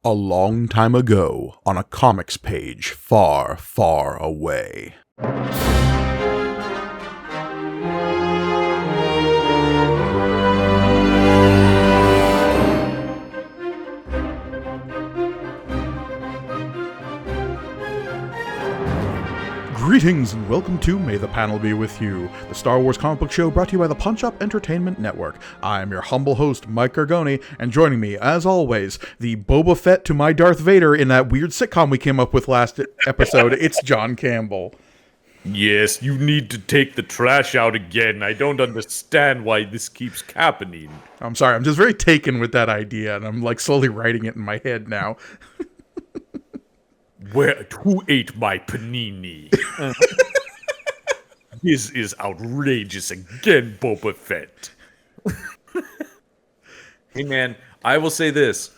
A long time ago, on a comics page far, far away. Greetings and welcome to May the Panel Be With You, the Star Wars comic book show brought to you by the Punch Up Entertainment Network. I am your humble host, Mike Gargoni, and joining me, as always, the Boba Fett to my Darth Vader in that weird sitcom we came up with last episode, it's John Campbell. Yes, you need to take the trash out again. I don't understand why this keeps happening. I'm sorry, I'm just very taken with that idea, and I'm like slowly writing it in my head now. Who ate my panini? This is outrageous again, Boba Fett. Hey man, I will say this.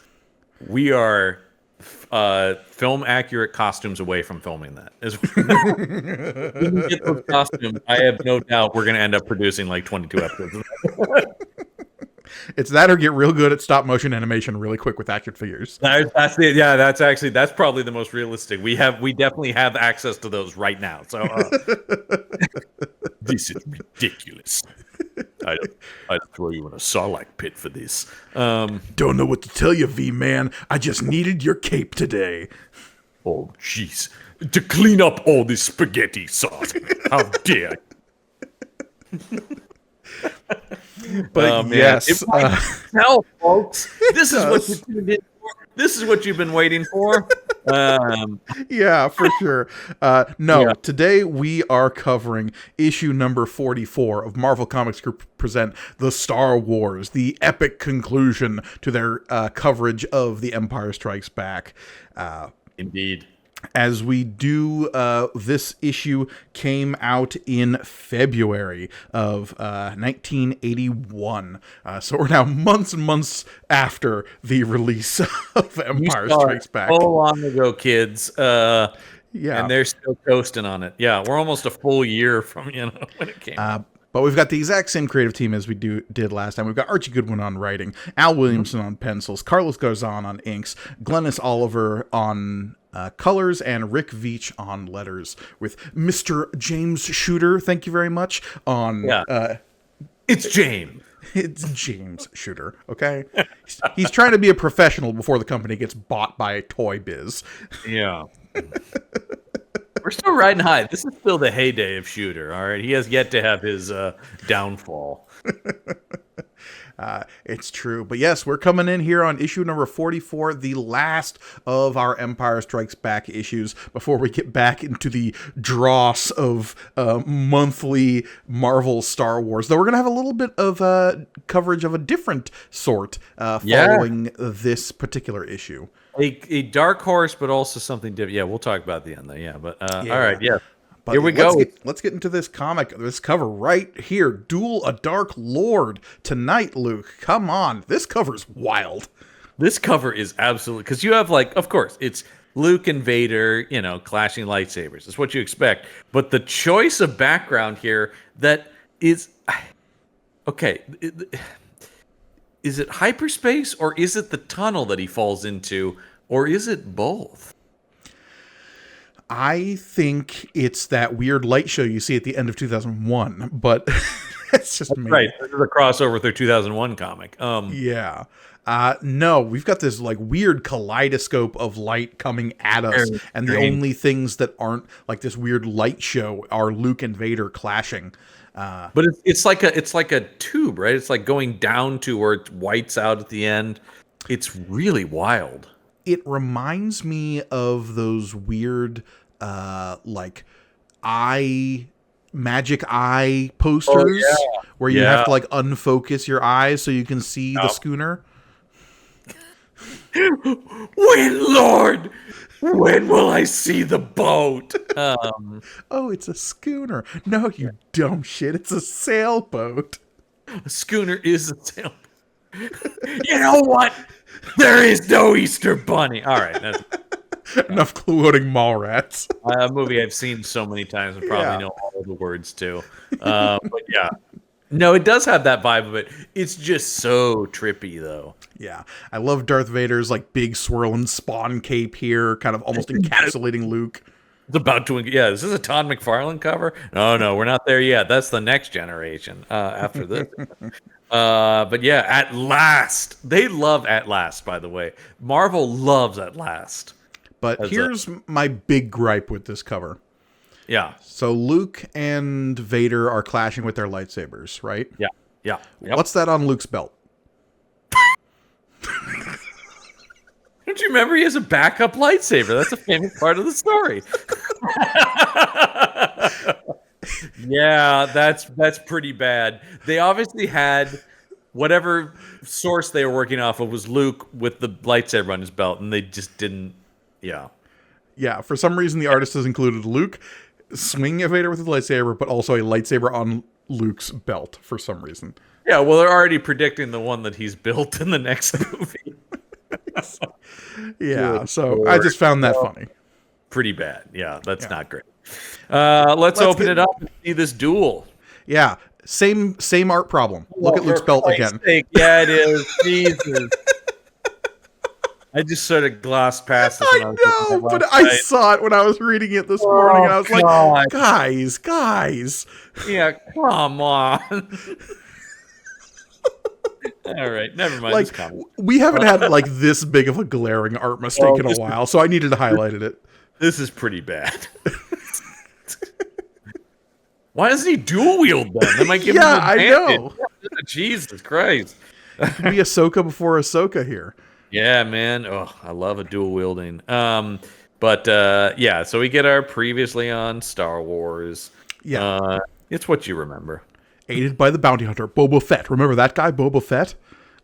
We are film accurate costumes away from filming that. When we get those costumes, I have no doubt we're going to end up producing like 22 episodes. It's that or get real good at stop motion animation really quick with action figures. That's it. Yeah, that's probably the most realistic. We definitely have access to those right now. So this is ridiculous. I'd throw you in a Sarlacc pit for this. Don't know what to tell you, V-Man. I just needed your cape today. Oh, jeez. To clean up all this spaghetti sauce. How dare you? But yes. Now, folks, this is what you tuned in for. This is what you've been waiting for. Yeah, for sure. Today we are covering issue number 44 of Marvel Comics Group present The Star Wars, the epic conclusion to their coverage of The Empire Strikes Back. Indeed. As we do, this issue came out in February of 1981. So we're now months and months after the release of Empire Strikes Back. So long ago, kids. Yeah. And they're still coasting on it. Yeah, we're almost a full year from when it came out. But we've got the exact same creative team as we did last time. We've got Archie Goodwin on writing, Al Williamson on pencils, Carlos Garzon on inks, Glennis Oliver on colors, and Rick Veitch on letters, with Mr. James Shooter, thank you very much, on... It's James. It's James Shooter, okay? He's trying to be a professional before the company gets bought by Toy Biz. Yeah. We're still riding high. This is still the heyday of Shooter, all right? He has yet to have his downfall. It's true. But yes, we're coming in here on issue number 44, the last of our Empire Strikes Back issues, before we get back into the dross of monthly Marvel Star Wars. Though we're going to have a little bit of coverage of a different sort following this particular issue. A dark horse, but also something different. Yeah, we'll talk about the end, though. Yeah, but all right, yeah. But here we go. Let's get into this comic, this cover right here. Duel a Dark Lord tonight, Luke. Come on. This cover's wild. This cover is absolutely... Because you have, like, of course, it's Luke and Vader, clashing lightsabers. It's what you expect. But the choice of background here that is... Okay. Is it hyperspace, or is it the tunnel that he falls into, or is it both? I think it's that weird light show you see at the end of 2001, but it's just me. Right. This is a crossover with their 2001 comic. Yeah. No, we've got this like weird kaleidoscope of light coming at us, and the only things that aren't like this weird light show are Luke and Vader clashing. But it's like a tube, right? It's like going down to where it whites out at the end. It's really wild. It reminds me of those weird, like magic eye posters where you have to like unfocus your eyes so you can see the schooner. When, Lord, when will I see the boat? Oh, it's a schooner. No, you dumb shit. It's a sailboat. A schooner is a sailboat. You know what? There is no Easter Bunny. All right. Enough quoting Mallrats. A movie I've seen so many times and probably know all of the words too. But yeah. No, it does have that vibe of it. It's just so trippy, though. Yeah, I love Darth Vader's like big swirling spawn cape here, kind of almost encapsulating Luke. It's about to, yeah. Is this a Todd McFarlane cover? No, we're not there yet. That's the next generation after this. But yeah, At Last. They love At Last, by the way. Marvel loves At Last. But here's my big gripe with this cover. Yeah. So Luke and Vader are clashing with their lightsabers, right? Yeah. Yeah. Yep. What's that on Luke's belt? Don't you remember he has a backup lightsaber? That's a famous part of the story. Yeah, that's pretty bad. They obviously had whatever source they were working off of was Luke with the lightsaber on his belt, and they just didn't. Yeah. Yeah, for some reason the artist has included Luke swinging at Vader with his lightsaber, but also a lightsaber on Luke's belt for some reason. Yeah, well, they're already predicting the one that he's built in the next movie. Yeah, so I just found that funny. Pretty bad. Yeah, that's not great. Let's open it up and see this duel. Yeah, same art problem. Look at Luke's belt again. Yeah, it is. Jesus. I just sort of glossed past this. I know, but I saw it when I was reading it this morning, and I was like, guys. Yeah, come on. All right, never mind. Like, we haven't had like this big of a glaring art mistake in a while, so I needed to highlight it. This is pretty bad. Why doesn't he dual wield then? That might give him an advantage. I know. Jesus Christ. It could be Ahsoka before Ahsoka here. Yeah, man. Oh, I love a dual wielding. Yeah, so we get our previously on Star Wars. Yeah. It's what you remember. Aided by the bounty hunter, Boba Fett. Remember that guy, Boba Fett?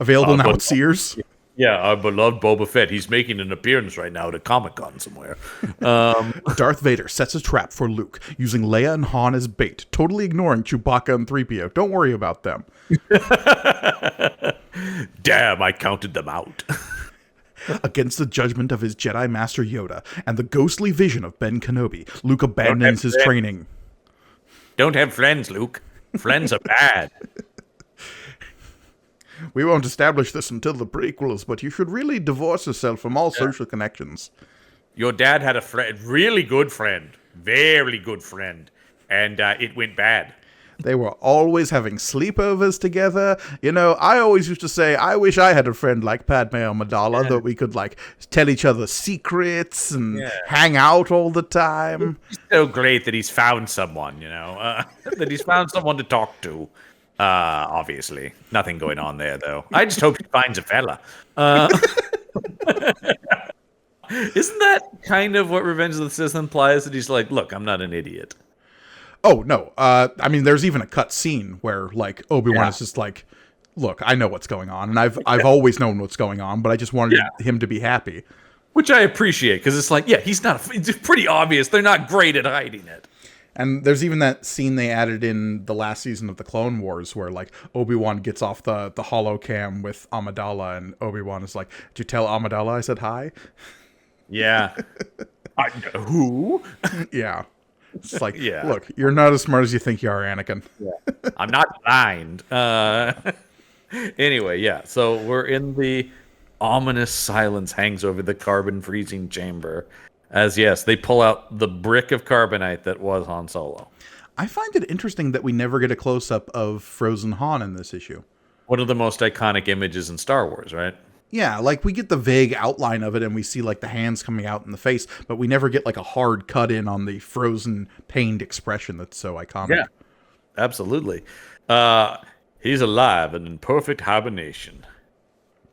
Available now at Sears. Yeah, our beloved Boba Fett. He's making an appearance right now at a Comic-Con somewhere. Darth Vader sets a trap for Luke, using Leia and Han as bait, totally ignoring Chewbacca and 3PO. Don't worry about them. Damn, I counted them out. Against the judgment of his Jedi Master Yoda and the ghostly vision of Ben Kenobi, Luke abandons his training. Don't have friends, Luke. Friends are bad. We won't establish this until the prequels, but you should really divorce yourself from all social connections. Your dad had a friend, really good friend, very good friend, and it went bad. They were always having sleepovers together. You know, I always used to say, I wish I had a friend like Padme Amidala that we could, like, tell each other secrets and hang out all the time. It's so great that he's found someone, you know, that he's found someone to talk to. Obviously. Nothing going on there, though. I just hope he finds a fella. Isn't that kind of what Revenge of the Sith implies? That he's like, look, I'm not an idiot. Oh, no. I mean, there's even a cut scene where, like, Obi-Wan is just like, look, I know what's going on, and I've always known what's going on, but I just wanted him to be happy. Which I appreciate, because it's like, he's not, it's pretty obvious. They're not great at hiding it. And there's even that scene they added in the last season of the Clone Wars where, like, Obi-Wan gets off the holocam with Amidala, and Obi-Wan is like, did you tell Amidala I said hi? Yeah. Who? Yeah. It's like, look, you're not as smart as you think you are, Anakin. Yeah. I'm not blind. Anyway, so we're in the ominous silence hangs over the carbon freezing chamber. As, they pull out the brick of carbonite that was Han Solo. I find it interesting that we never get a close-up of frozen Han in this issue. One of the most iconic images in Star Wars, right? Yeah, like, we get the vague outline of it, and we see, like, the hands coming out in the face, but we never get, like, a hard cut-in on the frozen, pained expression that's so iconic. Yeah, absolutely. He's alive and in perfect hibernation.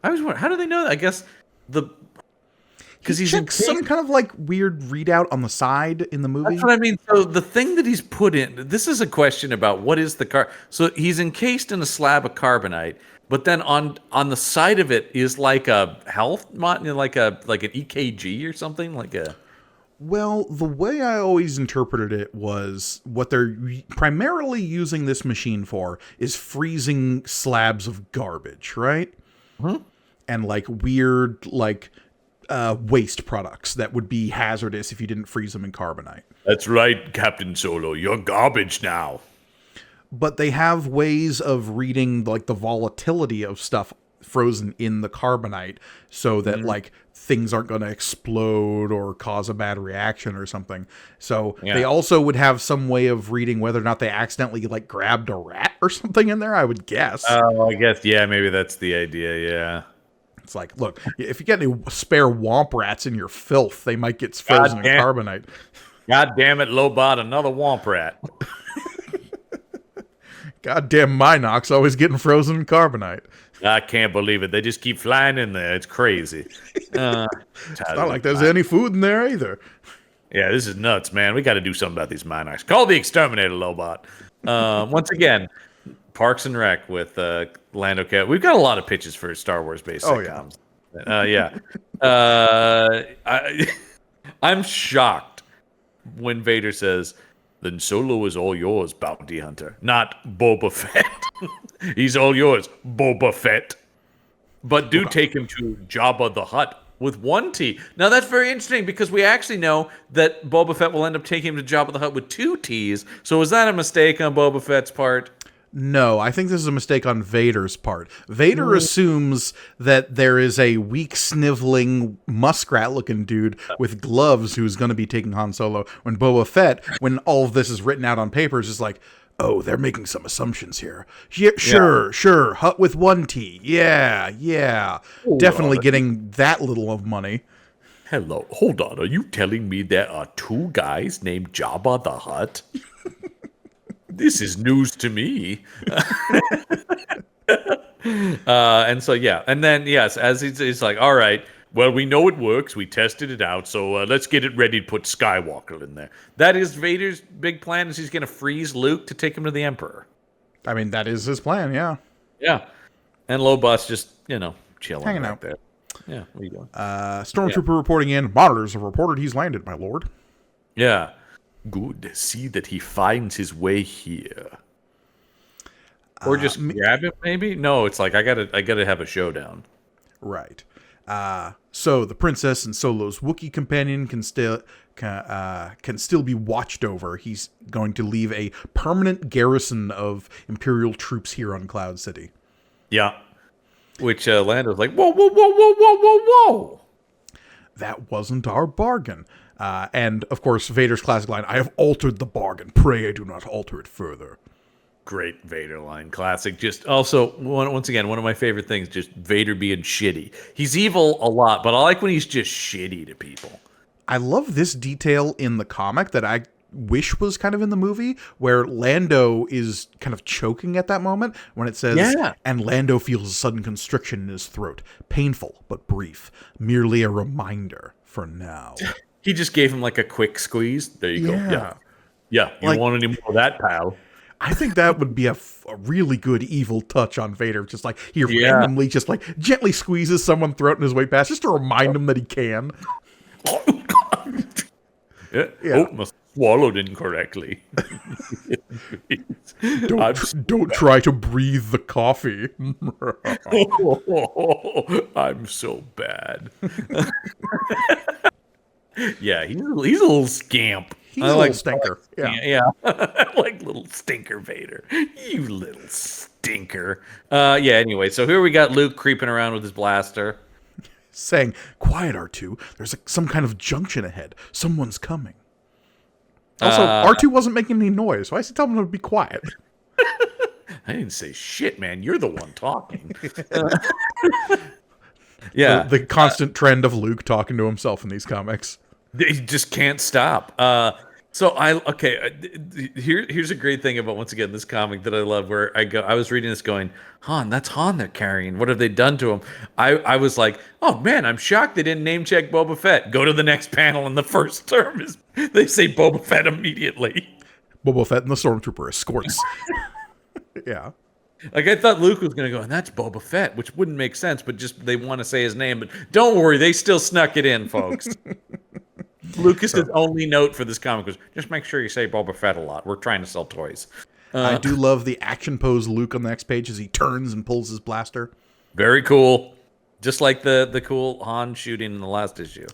I was wondering, how do they know that? I guess because he's in some kind of, like, weird readout on the side in the movie. That's what I mean. So the thing that he's put in, this is a question about what is the So he's encased in a slab of carbonite. But then on the side of it is like a health, like an EKG or something, like a. Well, the way I always interpreted it was what they're primarily using this machine for is freezing slabs of garbage, right? Mm-hmm. And like weird, like waste products that would be hazardous if you didn't freeze them in carbonite. That's right, Captain Solo. You're garbage now. but they have ways of reading like the volatility of stuff frozen in the carbonite so that like things aren't going to explode or cause a bad reaction or something. So they also would have some way of reading whether or not they accidentally like grabbed a rat or something in there, I would guess. Oh, I guess, yeah, maybe that's the idea, yeah. It's like, look, if you get any spare womp rats in your filth, they might get frozen in carbonite. God damn it, Lobot, another womp rat. Goddamn Minox always getting frozen in carbonite. I can't believe it. They just keep flying in there. It's crazy. It's not like there's any food in there either. Yeah, this is nuts, man. We got to do something about these Minox. Call the exterminator, Lobot. Once again, Parks and Rec with Lando Cat. We've got a lot of pitches for Star Wars based sitcoms. Yeah. I'm shocked when Vader says, "Then Solo is all yours, bounty hunter, not Boba Fett." He's all yours, Boba Fett. But do take him to Jabba the Hutt with one T. Now that's very interesting because we actually know that Boba Fett will end up taking him to Jabba the Hutt with two T's. So was that a mistake on Boba Fett's part? No, I think this is a mistake on Vader's part. Vader assumes that there is a weak, sniveling, muskrat-looking dude with gloves who's going to be taking Han Solo, when Boba Fett, when all of this is written out on paper, is just like, oh, they're making some assumptions here. Yeah, sure, Hut with one T. Yeah. Definitely getting that little of money. Hello, hold on. Are you telling me there are two guys named Jabba the Hutt? This is news to me. And so, yeah. And then, yes, as he's like, all right, well, we know it works. We tested it out. So let's get it ready to put Skywalker in there. That is Vader's big plan, is he's going to freeze Luke to take him to the Emperor. I mean, that is his plan, yeah. Yeah. And Lobot's just, chilling hanging right out there. Yeah, what are you doing? Stormtrooper reporting in. Monitors have reported he's landed, my lord. Yeah. Good. See that he finds his way here. Or just grab him, maybe? No, it's like I gotta have a showdown. Right. So the princess and Solo's Wookiee companion can still be watched over. He's going to leave a permanent garrison of Imperial troops here on Cloud City. Yeah. Which Lando's like, whoa. That wasn't our bargain. And, of course, Vader's classic line, I have altered the bargain. Pray I do not alter it further. Great Vader line. Classic. Just also, once again, one of my favorite things, just Vader being shitty. He's evil a lot, but I like when he's just shitty to people. I love this detail in the comic that I wish was kind of in the movie, where Lando is kind of choking at that moment when it says, and Lando feels a sudden constriction in his throat. Painful, but brief. Merely a reminder for now. He just gave him like a quick squeeze. There you go. Yeah. You want any more of that, pal? I think that would be a really good evil touch on Vader. Just like he randomly just like gently squeezes someone's throat in his way past just to remind him that he can. Must swallowed incorrectly. Don't try to breathe the coffee. I'm so bad. Yeah, he's a little scamp. He's a little stinker. Yeah. Like little stinker Vader. You little stinker. Anyway, so here we got Luke creeping around with his blaster. Saying, quiet, R2. There's some kind of junction ahead. Someone's coming. Also, R2 wasn't making any noise, so I said tell him to be quiet. I didn't say shit, man. You're the one talking. The constant trend of Luke talking to himself in these comics. He just can't stop. Here's a great thing about, once again, this comic that I love, where I was reading this going, Han, that's Han they're carrying. What have they done to him? I was like, oh man, I'm shocked they didn't name check Boba Fett. Go to the next panel, and the first term is, they say Boba Fett immediately. Boba Fett and the Stormtrooper escorts. Yeah. Like, I thought Luke was going to go, and that's Boba Fett, which wouldn't make sense, but just they want to say his name. But don't worry, they still snuck it in, folks. Lucas's only note for this comic was, just make sure you say Boba Fett a lot. We're trying to sell toys. I do love the action pose Luke on the next page as he turns and pulls his blaster. Very cool. Just like the cool Han shooting in the last issue.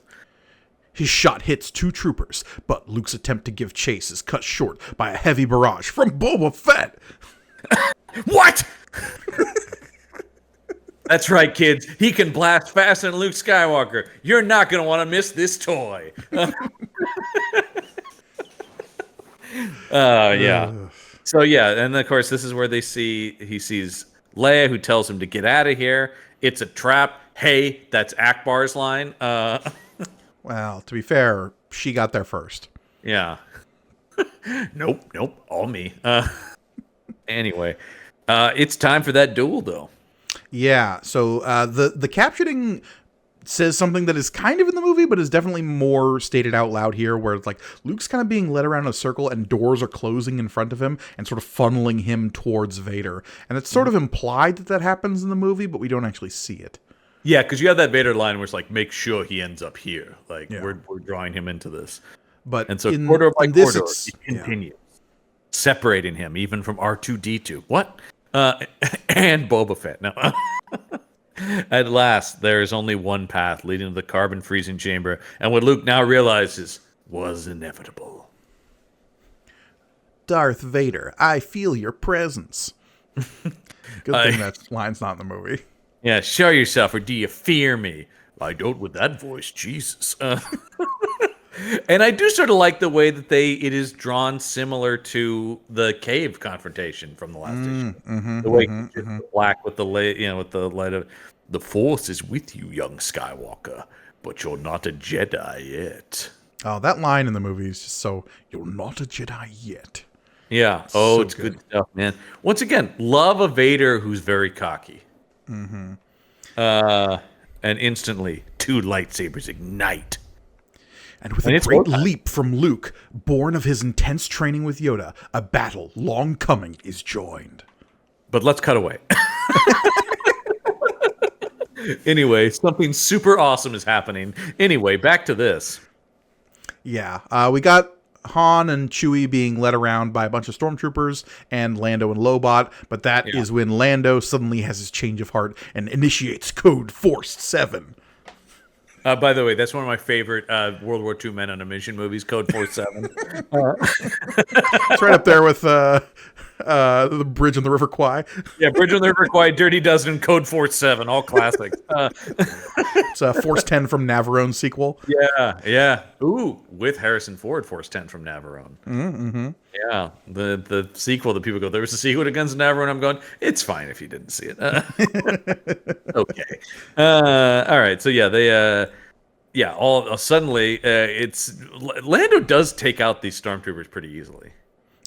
His shot hits 2 troopers, but Luke's attempt to give chase is cut short by a heavy barrage from Boba Fett. What? That's right, kids. He can blast faster than Luke Skywalker. You're not going to want to miss this toy. Yeah. So, yeah, and of course, this is where he sees Leia, who tells him to get out of here. It's a trap. Hey, that's Akbar's line. Well, to be fair, she got there first. Yeah. Nope, all me. Anyway, it's time for that duel, though. Yeah, so the captioning says something that is kind of in the movie, but is definitely more stated out loud here, where it's like Luke's kind of being led around in a circle and doors are closing in front of him and sort of funneling him towards Vader. And it's sort of implied that happens in the movie, but we don't actually see it. Yeah, because you have that Vader line where it's like, make sure he ends up here. Like, we're drawing him into this. But so corridor by corridor, he continues, separating him even from R2-D2. What? And Boba Fett. No. At last, there is only one path leading to the carbon freezing chamber, and what Luke now realizes was inevitable. Darth Vader, I feel your presence. Good thing that line's not in the movie. Yeah, show yourself, or do you fear me? I don't with that voice, Jesus. And I do sort of like the way that it is drawn similar to the cave confrontation from the last issue. The way black with the light, with the light of the Force is with you, young Skywalker, but you're not a Jedi yet. Oh, that line in the movie is just so, you're not a Jedi yet. Yeah. Oh, it's good stuff, man. Once again, love a Vader who's very cocky. And instantly, 2 lightsabers ignite. And with a great leap from Luke, born of his intense training with Yoda, a battle long coming is joined. But let's cut away. Anyway, something super awesome is happening. Anyway, back to this. Yeah, we got Han and Chewie being led around by a bunch of stormtroopers and Lando and Lobot, but that is when Lando suddenly has his change of heart and initiates Code Force 7. By the way, that's one of my favorite World War II men on a mission movies, Code Force 7. It's right up there with the Bridge on the River Kwai. Yeah, Bridge on the River Kwai, Dirty Dozen, Code Force 7, all classics. It's Force 10 from Navarone sequel. Yeah. Ooh, with Harrison Ford, Force 10 from Navarone. Mm-hmm. Yeah, the sequel that people go, there was a sequel to Guns of Navarone. I'm going, it's fine if you didn't see it. Okay. All right, so yeah, they... suddenly, Lando does take out these stormtroopers pretty easily.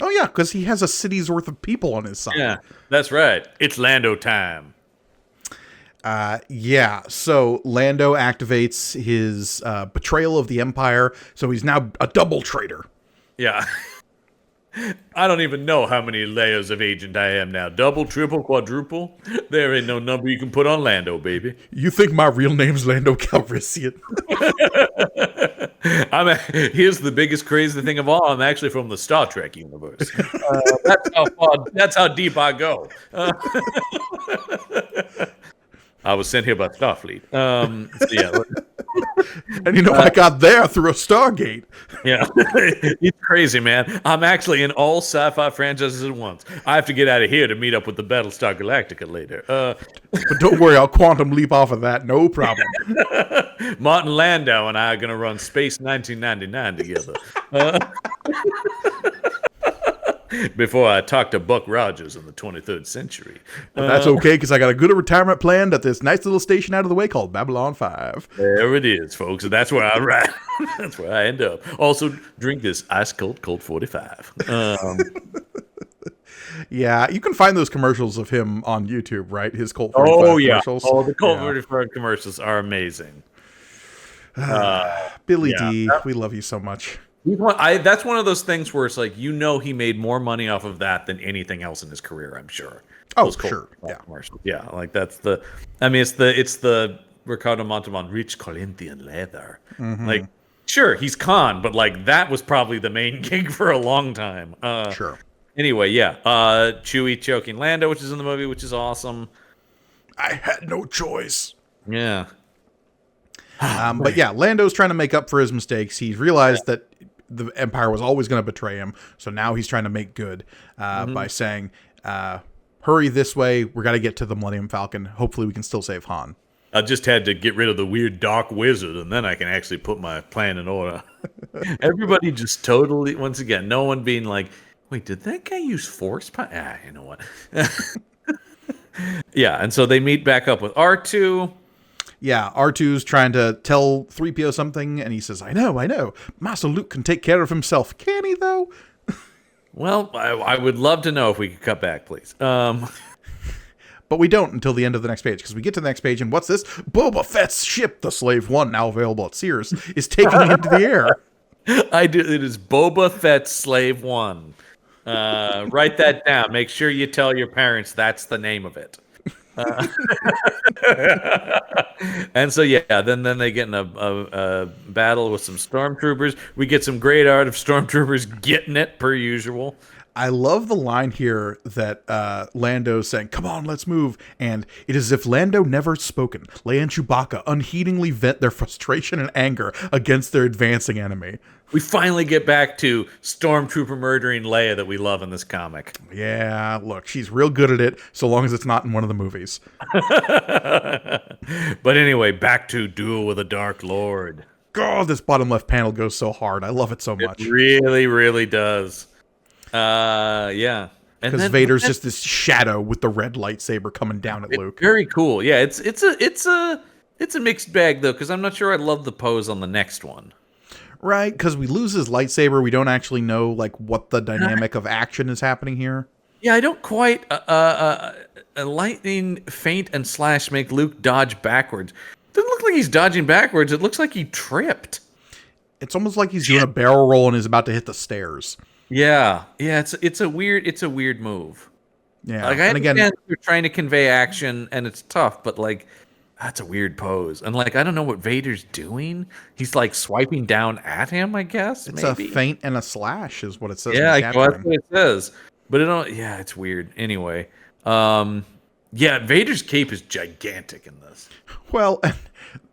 Oh, yeah, because he has a city's worth of people on his side. Yeah, that's right. It's Lando time. So Lando activates his betrayal of the Empire, so he's now a double traitor. Yeah. I don't even know how many layers of agent I am now. Double, triple, quadruple? There ain't no number you can put on Lando, baby. You think my real name's Lando Calrissian? Here's the biggest crazy thing of all. I'm actually from the Star Trek universe. That's how deep I go. I was sent here by Starfleet. And I got there through a Stargate. Yeah, it's crazy, man. I'm actually in all sci-fi franchises at once. I have to get out of here to meet up with the Battlestar Galactica later. But don't worry, I'll quantum leap off of that. No problem. Martin Landau and I are going to run Space 1999 together. Before I talk to Buck Rogers in the 23rd century. But that's okay, because I got a good retirement planned at this nice little station out of the way called Babylon 5. There it is, folks. That's where I ride. That's where I end up. Also, drink this ice cold Colt 45. Yeah, you can find those commercials of him on YouTube, right? His Colt 45 commercials. Oh, the Colt 45 commercials are amazing. Billy D, we love you so much. That's one of those things where it's like, he made more money off of that than anything else in his career, I'm sure. Oh, sure. Yeah. Commercials. Yeah, like it's the Ricardo Montalban rich Corinthian leather. Mm-hmm. Like, sure, he's Khan, but like that was probably the main gig for a long time. Sure. Anyway, Chewie choking Lando, which is in the movie, which is awesome. I had no choice. Yeah. Oh, But man. yeah, Lando's trying to make up for his mistakes. He's realized that the Empire was always going to betray him, so now he's trying to make good by saying, hurry this way, we're got to get to the Millennium Falcon. Hopefully we can still save Han. I just had to get rid of the weird dark wizard, and then I can actually put my plan in order. Everybody just totally, once again, no one being like, wait, did that guy use force power? You know what? Yeah, and so they meet back up with R2. Yeah, R2's trying to tell 3PO something, and he says, I know. Master Luke can take care of himself. Can he, though? Well, I would love to know if we could cut back, please. But we don't until the end of the next page, because we get to the next page, and what's this? Boba Fett's ship, the Slave One, now available at Sears, is taking into the air. It is Boba Fett's Slave One. Write that down. Make sure you tell your parents that's the name of it. And so then they get in a battle with some stormtroopers. We get some great art of stormtroopers getting it per usual. I love the line here that Lando's saying, come on, let's move. And it is as if Lando never spoken. Leia and Chewbacca unheedingly vent their frustration and anger against their advancing enemy. We finally get back to stormtrooper murdering Leia that we love in this comic. Yeah, look, she's real good at it, so long as it's not in one of the movies. But anyway, back to Duel with a Dark Lord. God, this bottom left panel goes so hard. I love it so much. It really, really does. Yeah. Because Vader's just this shadow with the red lightsaber coming down at Luke. Very cool. Yeah, it's a mixed bag though, because I'm not sure I love the pose on the next one. Right, because we lose his lightsaber, we don't actually know like what the dynamic of action is happening here. Yeah, I don't quite. Lightning feint and slash make Luke dodge backwards. Doesn't look like he's dodging backwards. It looks like he tripped. It's almost like he's doing a barrel roll and is about to hit the stairs. Yeah. It's a weird move. Yeah, like I understand you're trying to convey action and it's tough, but like that's a weird pose. And like I don't know what Vader's doing. He's like swiping down at him, I guess. It's maybe a feint and a slash is what it says. Yeah, that's what it says. But it's weird. Anyway, Vader's cape is gigantic in this. Well,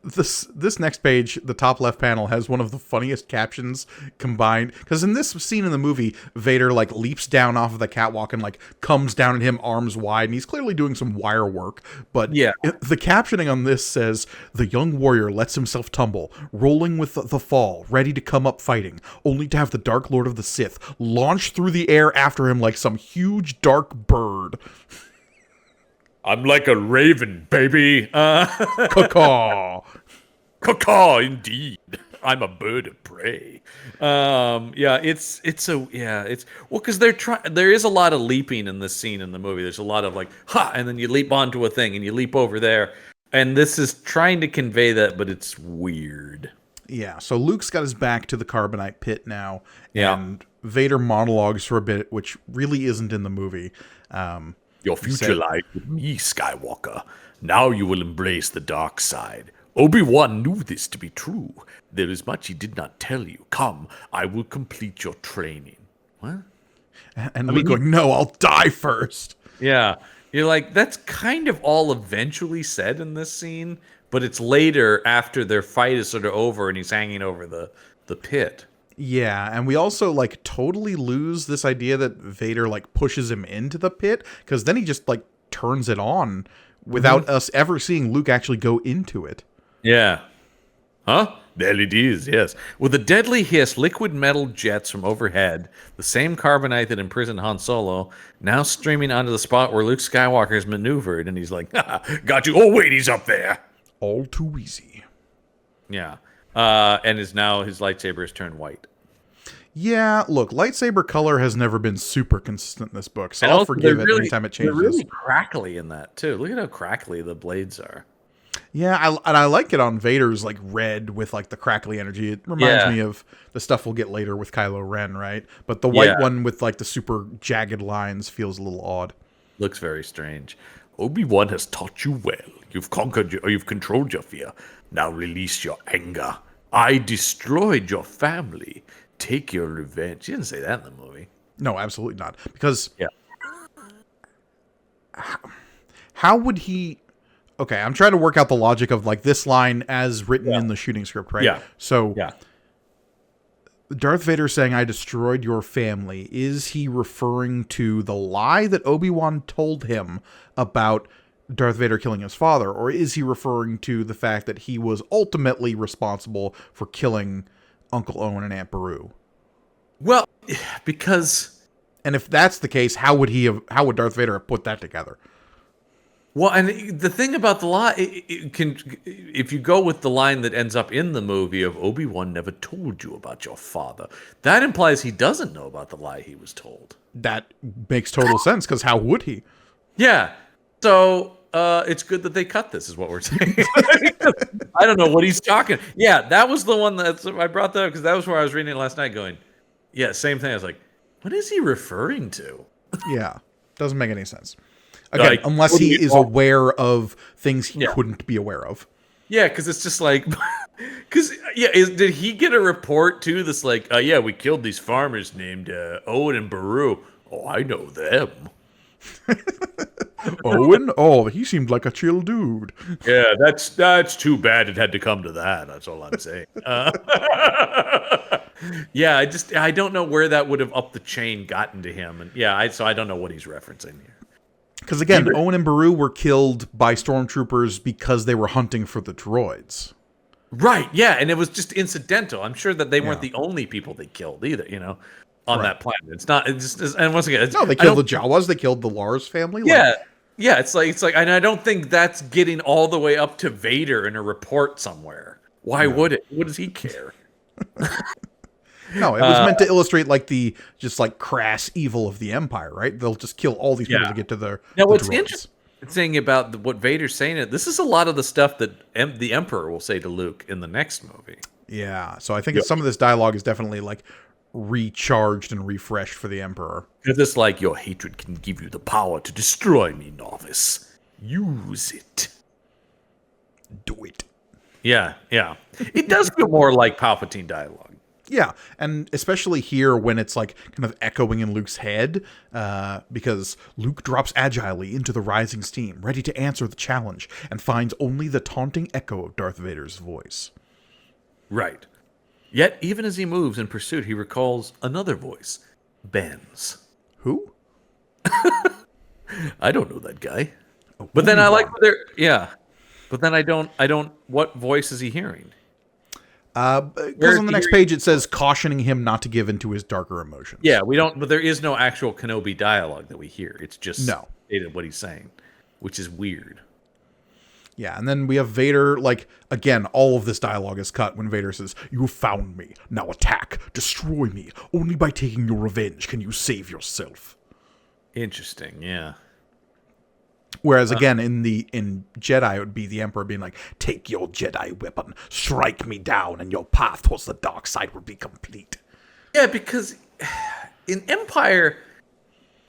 this next page, the top left panel, has one of the funniest captions combined. Because in this scene in the movie, Vader like leaps down off of the catwalk and like comes down at him arms wide, and he's clearly doing some wire work. But the captioning on this says, "The young warrior lets himself tumble, rolling with the fall, ready to come up fighting, only to have the Dark Lord of the Sith launch through the air after him like some huge dark bird." I'm like a raven, baby. Caw-caw. Caw-caw, indeed. I'm a bird of prey. Because there is a lot of leaping in this scene in the movie. There's a lot of like, ha, and then you leap onto a thing and you leap over there. And this is trying to convey that, but it's weird. Yeah, so Luke's got his back to the carbonite pit now. And Vader monologues for a bit, which really isn't in the movie. Your future lies with me, Skywalker. Now you will embrace the dark side. Obi-Wan knew this to be true. There is much he did not tell you. Come, I will complete your training. What? And Luke going, no, I'll die first. Yeah. You're like, that's kind of all eventually said in this scene, but it's later after their fight is sort of over and he's hanging over the pit. Yeah, and we also like totally lose this idea that Vader like pushes him into the pit, because then he just like turns it on without us ever seeing Luke actually go into it. Yeah. Huh? There it is, yes. With a deadly hiss, liquid metal jets from overhead, the same carbonite that imprisoned Han Solo, now streaming onto the spot where Luke Skywalker is maneuvered, and he's like, got you. Oh, wait, he's up there. All too easy. Yeah. And his lightsaber is turned white. Yeah, look, lightsaber color has never been super consistent in this book, so I'll forgive it anytime it changes. They're really crackly in that, too. Look at how crackly the blades are. Yeah, I like it on Vader's like red with like the crackly energy. It reminds me of the stuff we'll get later with Kylo Ren, right? But the white one with like the super jagged lines feels a little odd. Looks very strange. Obi-Wan has taught you well. You've controlled your fear. Now release your anger. I destroyed your family. Take your revenge. He didn't say that in the movie. No, absolutely not. Because how would he okay, I'm trying to work out the logic of like this line as written Yeah. in the shooting script, right? Yeah. So Yeah. Darth Vader saying, "I destroyed your family," is he referring to the lie that Obi-Wan told him about Darth Vader killing his father, or is he referring to the fact that he was ultimately responsible for killing Uncle Owen and Aunt Beru? Well, because And if that's the case, how would Darth Vader have put that together? well, and the thing about the lie, it can, if you go with the line that ends up in the movie of Obi-Wan never told you about your father, that implies he doesn't know about the lie he was told. That makes total sense, because how would he? Yeah. So it's good that they cut this, is what we're saying. I don't know what he's talking. Yeah, that was the one I brought that up because that was where I was reading it last night going, yeah, same thing. I was like, what is he referring to? Yeah, doesn't make any sense. Again, Like, unless he is aware of things he Yeah. couldn't be aware of. Yeah, because it's just like, because did he get a report too? That's like, yeah, we killed these farmers named Owen and Baru. Oh, I know them. Owen? Oh, he seemed like a chill dude. Yeah, that's too bad. It had to come to that. That's all I'm saying. Yeah, I don't know where that would have up the chain gotten to him, and yeah, so I don't know what he's referencing here. Because again, Owen and Beru were killed by stormtroopers because they were hunting for the droids. Right, yeah, and it was just incidental. I'm sure that they weren't Yeah. the only people they killed either, on Right. that planet. It's not, it's just, and once again, No, they killed the Jawas. They killed the Lars family. yeah, yeah, it's like, and I don't think that's getting all the way up to Vader in a report somewhere. Why would it? What does he care? No, it was meant to illustrate like the just like crass evil of the Empire, right? They'll just kill all these people Yeah. to get to the Now, the what's droids. interesting about what Vader's saying, this is a lot of the stuff that the Emperor will say to Luke in the next movie. Yeah, so I think some of this dialogue is definitely like recharged and refreshed for the Emperor. Because it's like, your hatred can give you the power to destroy me, novice. Use it. Do it. Yeah, yeah. It does feel more like Palpatine dialogue. Yeah, and especially here when it's like kind of echoing in Luke's head, because Luke drops agilely into the rising steam, ready to answer the challenge, and finds only the taunting echo of Darth Vader's voice. Right. Yet, even as he moves in pursuit, he recalls another voice, Ben's. Who? I don't know that guy. But then I like But then I don't. What voice is he hearing? Because on the next page it says cautioning him not to give into his darker emotions. Yeah, we don't. But there is no actual Kenobi dialogue that we hear. It's just stated what he's saying, which is weird. Yeah, and then we have Vader, like, again, all of this dialogue is cut when Vader says, "You found me. Now attack. Destroy me. Only by taking your revenge can you save yourself." Interesting. Yeah. Whereas again, in Jedi, it would be the Emperor being like, "Take your Jedi weapon, strike me down, and your path towards the dark side will be complete." Yeah, because in Empire,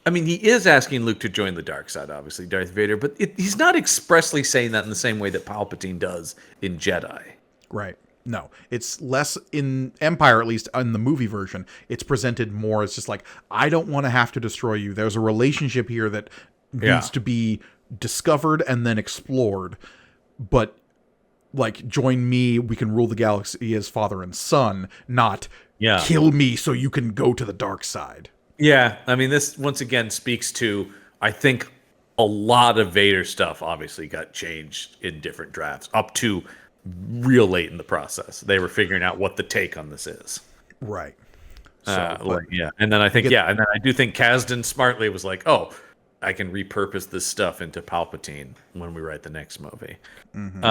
I mean, he is asking Luke to join the dark side, obviously, Darth Vader, but he's not expressly saying that in the same way that Palpatine does in Jedi. Right. No, it's less in Empire, at least in the movie version. It's presented more as just like, I don't want to have to destroy you. There's a relationship here that needs to be discovered and then explored, but like, join me, we can rule the galaxy as father and son, not kill me so you can go to the dark side. Yeah, I mean, this once again speaks to, I think, a lot of Vader stuff obviously got changed in different drafts up to real late in the process. They were figuring out what the take on this is. Right. And then I think, and then I do think Kasdan smartly was like, oh, I can repurpose this stuff into Palpatine when we write the next movie. Mm-hmm.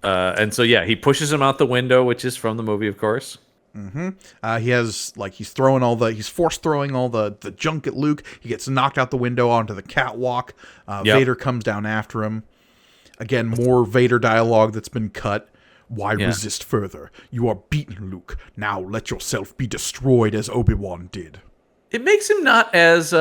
And so, he pushes him out the window, which is from the movie, of course. Mm-hmm. He has, like, he's force throwing all the junk at Luke. He gets knocked out the window onto the catwalk. Vader comes down after him. Again, more Vader dialogue that's been cut. Why resist further? You are beaten, Luke. Now let yourself be destroyed as Obi-Wan did. It makes him not as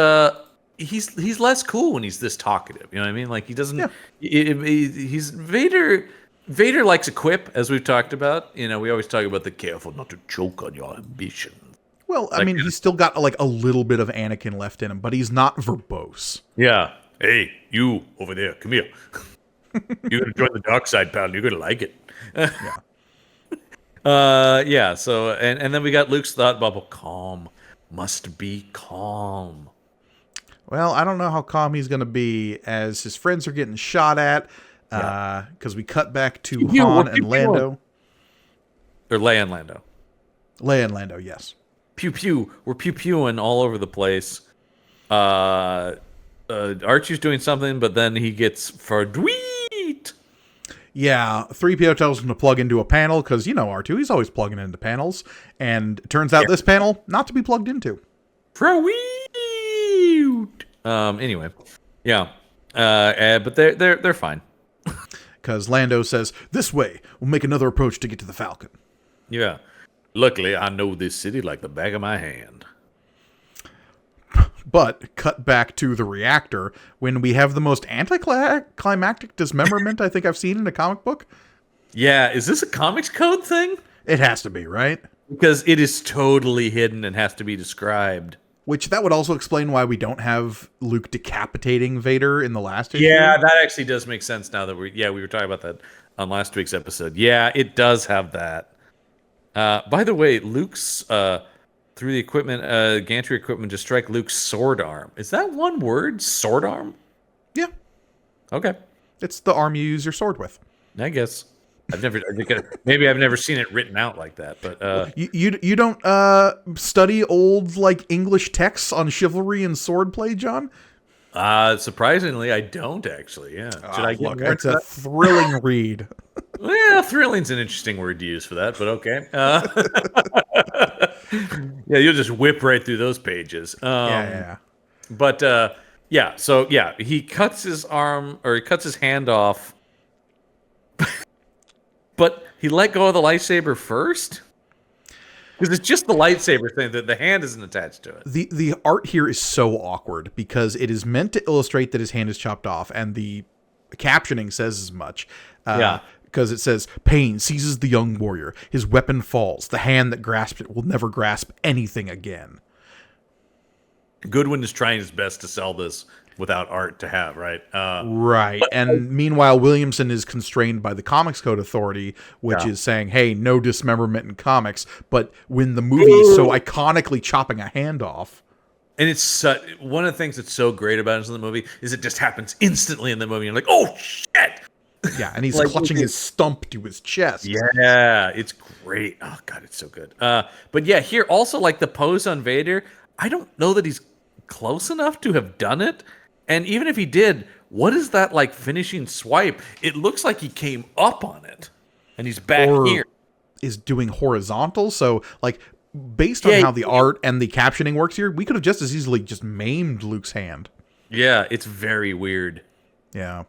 he's less cool when he's this talkative. You know what I mean? Like, he doesn't. He's Vader. Vader likes a quip, as we've talked about. You know, we always talk about the careful not to choke on your ambition. Well, I mean, he's still got like a little bit of Anakin left in him, but he's not verbose. Yeah. Hey, you over there, come here. You're gonna join the dark side, pal. You're gonna like it. Yeah. Yeah. So, and then we got Luke's thought bubble. Calm, must be calm. Well, I don't know how calm he's going to be as his friends are getting shot at. Yeah. Because we cut back to Pew, pew, Han we're and pew, pew. Lando. Or Leia and Lando. Leia and Lando, yes. Pew pew. We're pew pewing all over the place. Archie's doing something, but then he gets verdweet. Yeah, 3PO tells him to plug into a panel because, R2, he's always plugging into panels. And it turns out this panel, not to be plugged into. Verweet. Anyway. Yeah. But they're fine. Because Lando says, this way, we'll make another approach to get to the Falcon. Yeah. Luckily, I know this city like the back of my hand. But cut back to the reactor when we have the most anticlimactic dismemberment I think I've seen in a comic book. Yeah, is this a comics code thing? It has to be, right? Because it is totally hidden and has to be described. Which that would also explain why we don't have Luke decapitating Vader in the last issue. Yeah, that actually does make sense now that we were talking about that on last week's episode. Yeah, it does have that. By the way, Luke's through the equipment, gantry equipment to strike Luke's sword arm. Is that one word? Sword arm? Yeah. Okay. It's the arm you use your sword with. I guess. Maybe I've never seen it written out like that, but You don't study old English texts on chivalry and swordplay, John? surprisingly, I don't actually. Yeah, should I get look, more it's into a thrilling read. Well, thrilling's an interesting word to use for that, but okay. Yeah, you'll just whip right through those pages. Yeah. But so he cuts his arm or he cuts his hand off, but he let go of the lightsaber first. Because it's just the lightsaber thing that the hand isn't attached to it. The art here is so awkward because it is meant to illustrate that his hand is chopped off, and the captioning says as much. Because it says, pain seizes the young warrior. His weapon falls. The hand that grasped it will never grasp anything again. Goodwin is trying his best to sell this without art to have, right? Right. And meanwhile, Williamson is constrained by the Comics Code Authority, which is saying, hey, no dismemberment in comics. But when the movie is so iconically chopping a hand off. And it's one of the things that's so great about it in the movie is it just happens instantly in the movie. You're like, oh, shit! Yeah, and he's clutching his stump to his chest. Yeah, it's great. Oh, God, it's so good. But yeah, here also, the pose on Vader, I don't know that he's close enough to have done it. And even if he did, what is that finishing swipe? It looks like he came up on it, and he's back here. Is doing horizontal, so based on how the art and the captioning works here, we could have just as easily just maimed Luke's hand. Yeah, it's very weird. Yeah,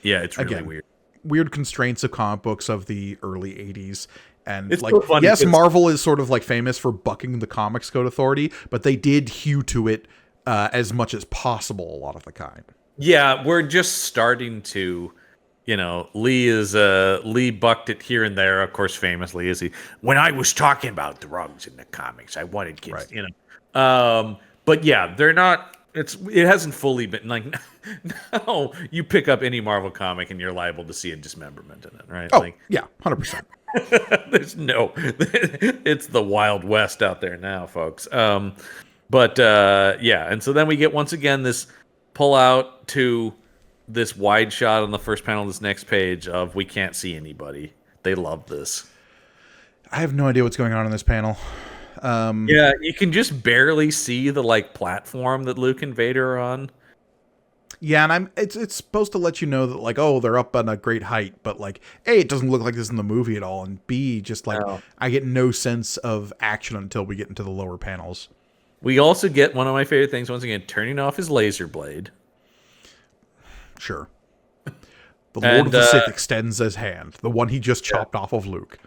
it's really weird. Weird constraints of comic books of the early 80s. And it's so funny, yes, Marvel is sort of famous for bucking the Comics Code Authority, but they did hew to it as much as possible a lot of the time. Yeah, we're just starting to, Lee bucked it here and there, of course, famously, is he? When I was talking about drugs in the comics, I wanted kids, but yeah, they're not. It hasn't fully been no. You pick up any Marvel comic and you're liable to see a dismemberment in it, right? Oh, yeah, 100%. There's no. It's the Wild West out there now, folks. And so then we get once again this pull out to this wide shot on the first panel of this next page of we can't see anybody. They love this. I have no idea what's going on in this panel. Yeah, you can just barely see the platform that Luke and Vader are on. Yeah, and it's supposed to let you know that they're up on a great height, but A, it doesn't look like this in the movie at all, and B, just I get no sense of action until we get into the lower panels. We also get one of my favorite things, once again, turning off his laser blade. Sure. The Lord of the Sith extends his hand, the one he just chopped off of Luke.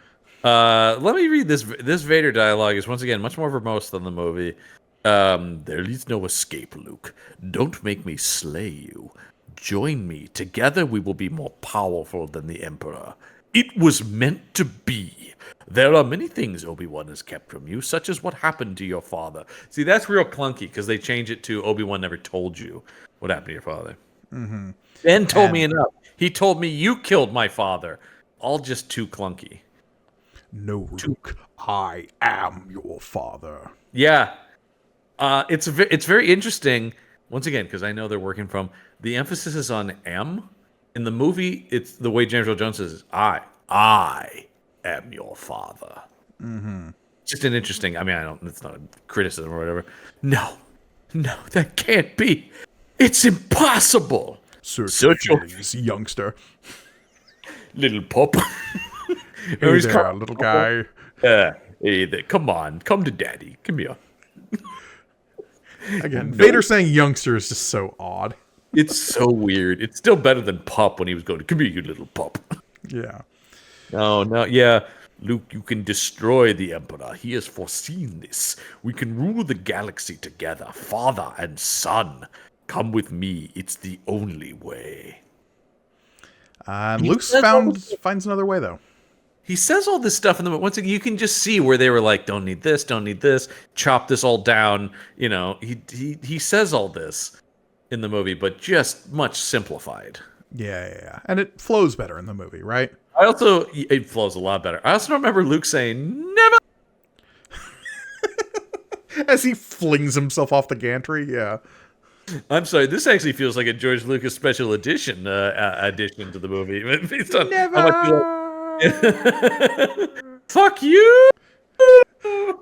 Let me read this. This Vader dialogue is once again much more verbose than the movie. There is no escape, Luke. Don't make me slay you. Join me. Together we will be more powerful than the Emperor. It was meant to be. There are many things Obi-Wan has kept from you, such as what happened to your father. See, that's real clunky because they change it to Obi-Wan never told you what happened to your father. Ben told me And enough. He told me you killed my father. All just too clunky. no, Luke, I am your father. Yeah. It's very interesting, once again, because I know they're working from, the emphasis is on M. In the movie, it's the way James Earl Jones says, I am your father. Just an interesting, I mean, it's not a criticism or whatever. No, that can't be. It's impossible. Search your feelings, youngster. Little pup. Hey there, little guy. Hey there, come on, come to daddy. Come here. Again, Vader saying youngster is just so odd. It's so weird. It's still better than pup when he was going, come here, you little pup. Yeah. No, yeah. Luke, you can destroy the Emperor. He has foreseen this. We can rule the galaxy together, father and son. Come with me. It's the only way. Luke finds another way, though. He says all this stuff, and once again, you can just see where they were like, don't need this, chop this all down. You know, he says all this in the movie, but just much simplified. Yeah. And it flows better in the movie, right? It flows a lot better. I also remember Luke saying, never. As he flings himself off the gantry, yeah. I'm sorry, this actually feels like a George Lucas special edition addition to the movie. Based on Never! Fuck you!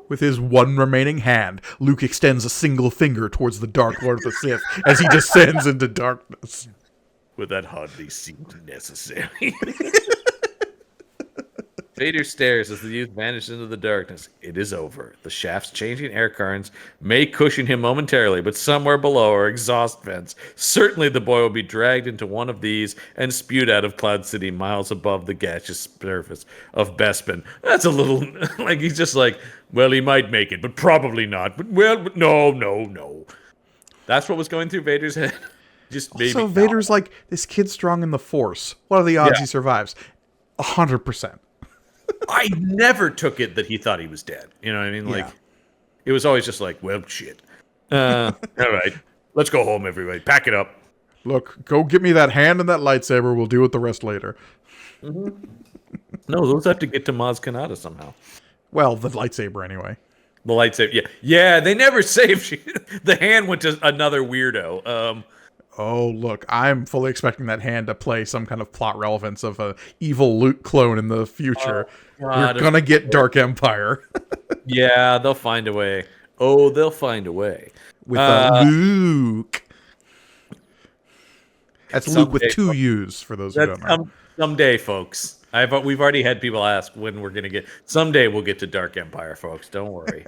With his one remaining hand, Luke extends a single finger towards the Dark Lord of the Sith as he descends into darkness. Would that hardly seem necessary? Vader stares as the youth vanishes into the darkness. It is over. The shaft's changing air currents may cushion him momentarily, but somewhere below are exhaust vents. Certainly the boy will be dragged into one of these and spewed out of Cloud City miles above the gaseous surface of Bespin. That's a little... like, he's just like, well, he might make it, but probably not. But, no. That's what was going through Vader's head. Just maybe. So Vader's like, this kid's strong in the Force. What are the odds he survives? 100%. I never took it that he thought he was dead. You know what I mean? Like, it was always just like, well, shit. All right, let's go home, everybody. Pack it up. Look, go get me that hand and that lightsaber. We'll deal with the rest later. No, those have to get to Maz Kanata somehow. Well, the lightsaber anyway. The lightsaber, yeah. They never say if the hand went to another weirdo. Oh, look, I'm fully expecting that hand to play some kind of plot relevance of a evil Luke clone in the future. We're gonna get Dark Empire. Yeah, they'll find a way. Oh, they'll find a way. With Luke. That's Luke with two U's, for those who don't know. Someday, folks. We've already had people ask when we're gonna get. Someday we'll get to Dark Empire, folks. Don't worry.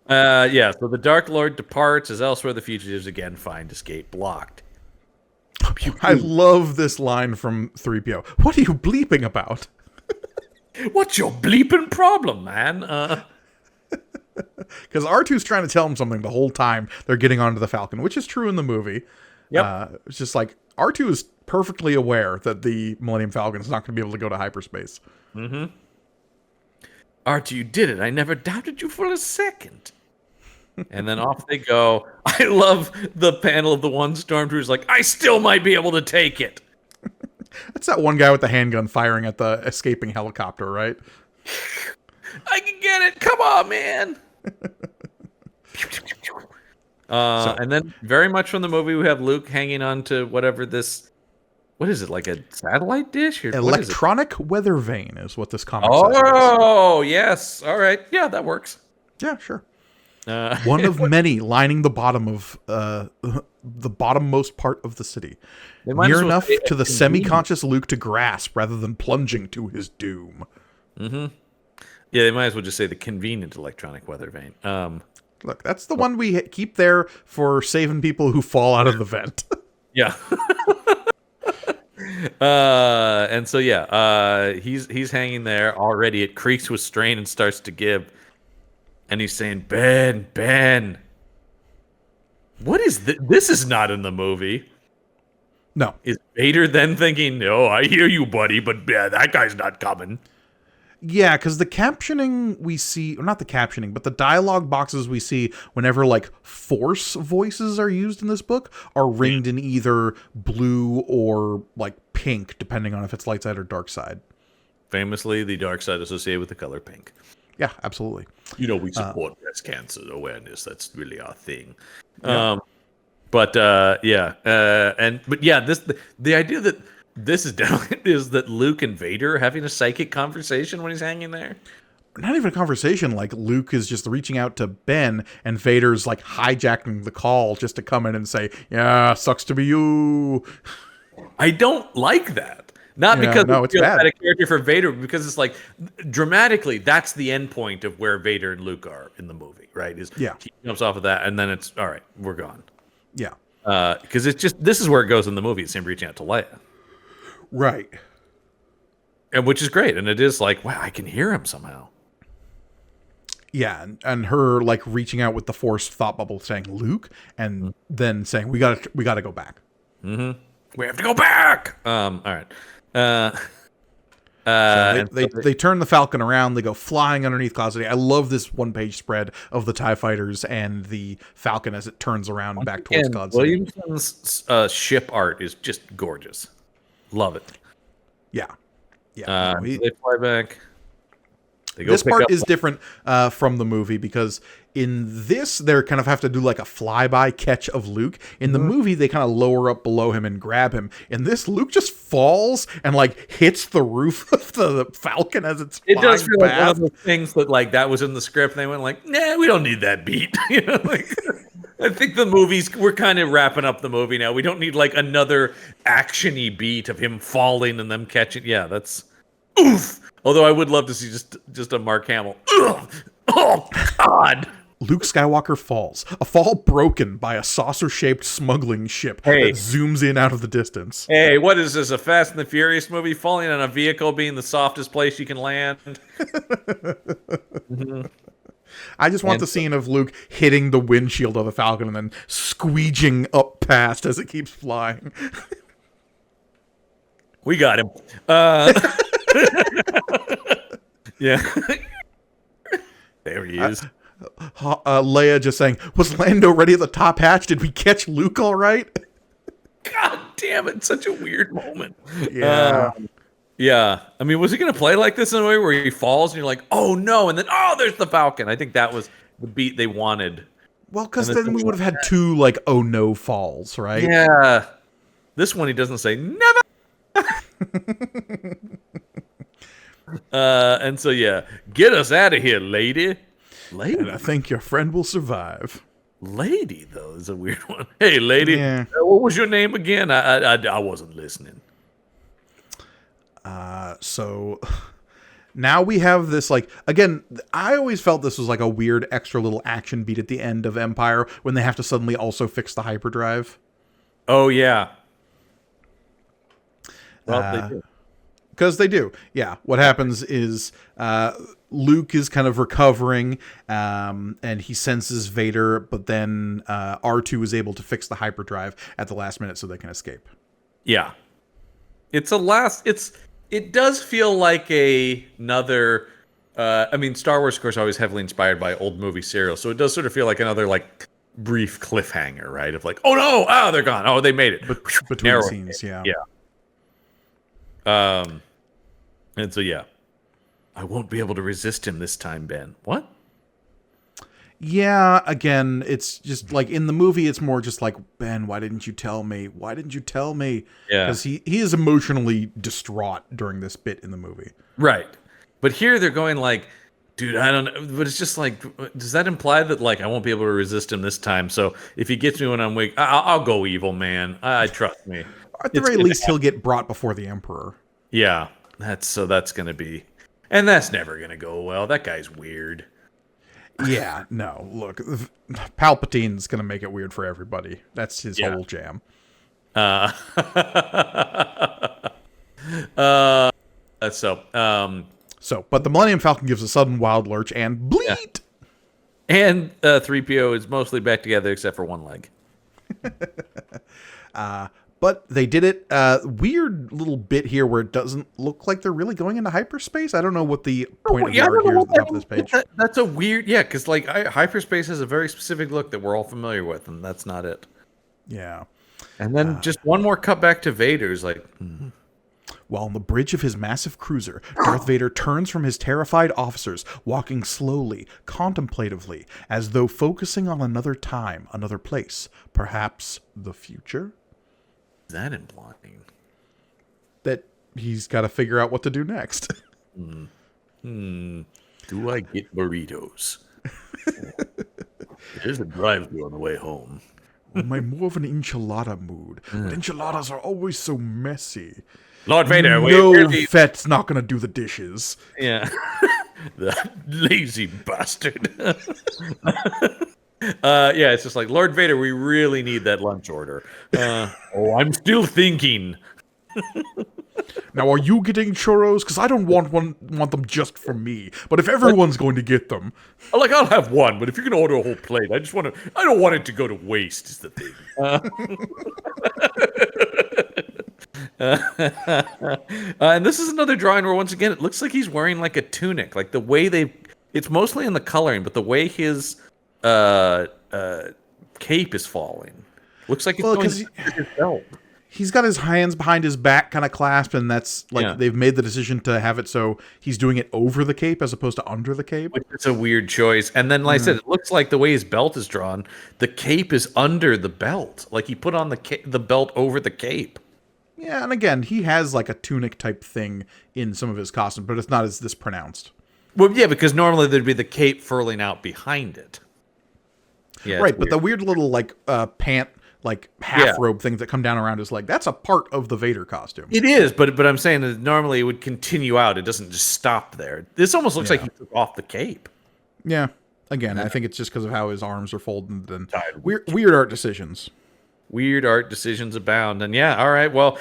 So the Dark Lord departs as elsewhere the fugitives again find escape blocked. I love this line from 3PO. What are you bleeping about? What's your bleeping problem, man? Because R2's trying to tell him something the whole time they're getting onto the Falcon, which is true in the movie. Yep. It's just like, R2 is perfectly aware that the Millennium Falcon is not going to be able to go to hyperspace. Mm-hmm. R2, you did it. I never doubted you for a second. And then off they go. I love the panel of the one stormtrooper's like, I still might be able to take it. That's that one guy with the handgun firing at the escaping helicopter, right? I can get it. Come on, man. And then very much from the movie, we have Luke hanging on to whatever this... What is it, like a satellite dish? Or electronic weather vane is what this comic says. Oh, yes. All right. Yeah, that works. Yeah, sure. One of many lining the bottom of the bottommost part of the city. Near enough to the semi-conscious Luke to grasp rather than plunging to his doom. Mm-hmm. Yeah, they might as well just say the convenient electronic weather vane. Look, that's the one we keep there for saving people who fall out of the vent. Yeah. And so he's hanging there already. It creaks with strain and starts to give. And he's saying, Ben. What is this? This is not in the movie. No. Is Vader then thinking, no, I hear you, buddy, but that guy's not coming? Yeah, because the captioning we see, or not the captioning, but the dialogue boxes we see whenever like Force voices are used in this book are ringed in either blue or like pink, depending on if it's light side or dark side. Famously, the dark side associated with the color pink. Yeah, absolutely. You know, we support breast cancer awareness. That's really our thing. Yeah. But the idea that this is definitely is that Luke and Vader are having a psychic conversation when he's hanging there. Not even a conversation. Like Luke is just reaching out to Ben, and Vader's like hijacking the call just to come in and say, "Yeah, sucks to be you." I don't like that. Not Yeah, because no, it's it's bad. a character for Vader, because it's like dramatically that's the end point of where Vader and Luke are in the movie, right? Is Yeah. he jumps off of that, and then it's all right, we're gone. Yeah. Because it's just this is where it goes in the movie. It's him reaching out to Leia, Right. and which is great, and it is like, wow, I can hear him somehow. Yeah, and her like reaching out with the Force thought bubble, saying Luke, and then saying we gotta go back. Mm-hmm. We have to go back. All right. So they turn the Falcon around. They go flying underneath Cloud City. I love this one-page spread of the TIE fighters and the Falcon as it turns around back towards Cloud City. Williamson's ship art is just gorgeous. Love it. Yeah. Yeah. They fly back. This part is different from the movie because in this, they kind of have to do like a flyby catch of Luke. In the movie, they kind of lower up below him and grab him. In this, Luke just falls and like hits the roof of the Falcon as it's flying. It does feel like one of those things that like that was in the script. And they went like, nah, we don't need that beat. You know, like I think we're kind of wrapping up the movie now. We don't need like another action-y beat of him falling and them catching. Yeah, that's oof. Although I would love to see just a Mark Hamill. Ugh. Oh, God. Luke Skywalker falls. A fall broken by a saucer-shaped smuggling ship that zooms in out of the distance. Hey, what is this, a Fast and the Furious movie? Falling on a vehicle being the softest place you can land? I just want the scene of Luke hitting the windshield of the Falcon and then squeeging up past as it keeps flying. We got him. Yeah. There he is. Leia just saying, was Lando ready at the top hatch? Did we catch Luke all right? God damn it. Such a weird moment. Yeah. Yeah. I mean, was he going to play like this in a way where he falls and you're like, oh no, and then, oh, there's the Falcon. I think that was the beat they wanted. Well, because then we would have had two, like, oh no falls, right? Yeah. This one, he doesn't say, never. And so, yeah, get us out of here, lady. Lady? And I think your friend will survive. Lady, though, is a weird one. Hey, lady, Yeah. What was your name again? I wasn't listening. So now we have this, like, again, I always felt this was like a weird extra little action beat at the end of Empire when they have to suddenly also fix the hyperdrive. Oh, yeah. Well, they do. Because they do. Yeah. What happens is Luke is kind of recovering and he senses Vader, but then R2 is able to fix the hyperdrive at the last minute so they can escape. Yeah. It does feel like another I mean, Star Wars, of course, always heavily inspired by old movie serials, so it does sort of feel like another like brief cliffhanger, right? Of like, oh no, they're gone. Oh, they made it. But between scenes, yeah. Yeah. And so, yeah, I won't be able to resist him this time, Ben. What? Yeah, again, it's just like in the movie, it's more just like, Ben, why didn't you tell me? Why didn't you tell me? Yeah. Because he is emotionally distraught during this bit in the movie. Right. But here they're going like, dude, I don't know. But it's just like, does that imply that like I won't be able to resist him this time? So if he gets me when I'm weak, I'll go evil, man. I trust me. At the very least, he'll get brought before the Emperor. Yeah, that's going to be, and that's never going to go well. That guy's weird. Yeah, no, look, Palpatine's going to make it weird for everybody. That's his whole jam. So, but the Millennium Falcon gives a sudden wild lurch and bleat. Yeah. And 3PO is mostly back together except for one leg. But they did it. Weird little bit here where it doesn't look like they're really going into hyperspace. I don't know what the point of the art here is at the top of this page. That's a weird, because like hyperspace has a very specific look that we're all familiar with, and that's not it. Yeah. And then just one more cut back to Vader's like... While on the bridge of his massive cruiser, Darth Vader turns from his terrified officers, walking slowly, contemplatively, as though focusing on another time, another place, perhaps the future? Is that implying? That he's got to figure out what to do next. Do I get burritos? There's a drive-thru on the way home. Am I more of an enchilada mood? But enchiladas are always so messy. Lord Vader, no Fett's not going to do the dishes. Yeah. The lazy bastard. It's just like, Lord Vader, we really need that lunch order. I'm still thinking. Now, are you getting churros? Because I don't want them just for me. But if everyone's going to get them, I'll have one. But if you're going to order a whole plate, I don't want it to go to waste. Is the thing. And this is another drawing where once again it looks like he's wearing like a tunic. Like the way it's mostly in the coloring, but the way his cape is falling looks like it's going to his belt. He's got his hands behind his back kind of clasped, and that's like they've made the decision to have it so he's doing it over the cape as opposed to under the cape. Which is a weird choice. And then, like I said, it looks like the way his belt is drawn, the cape is under the belt. Like he put on the belt over the cape. Yeah, and again, he has like a tunic type thing in some of his costumes, but it's not as this pronounced. Well, yeah, because normally there'd be the cape furling out behind it. Yeah, right, but the weird little like pant, like half robe things that come down around his leg, that's a part of the Vader costume. It is, but I'm saying that normally it would continue out. It doesn't just stop there. This almost looks like he took off the cape. Yeah. Again, I think it's just because of how his arms are folded and weird art decisions. Weird art decisions abound. And all right, well,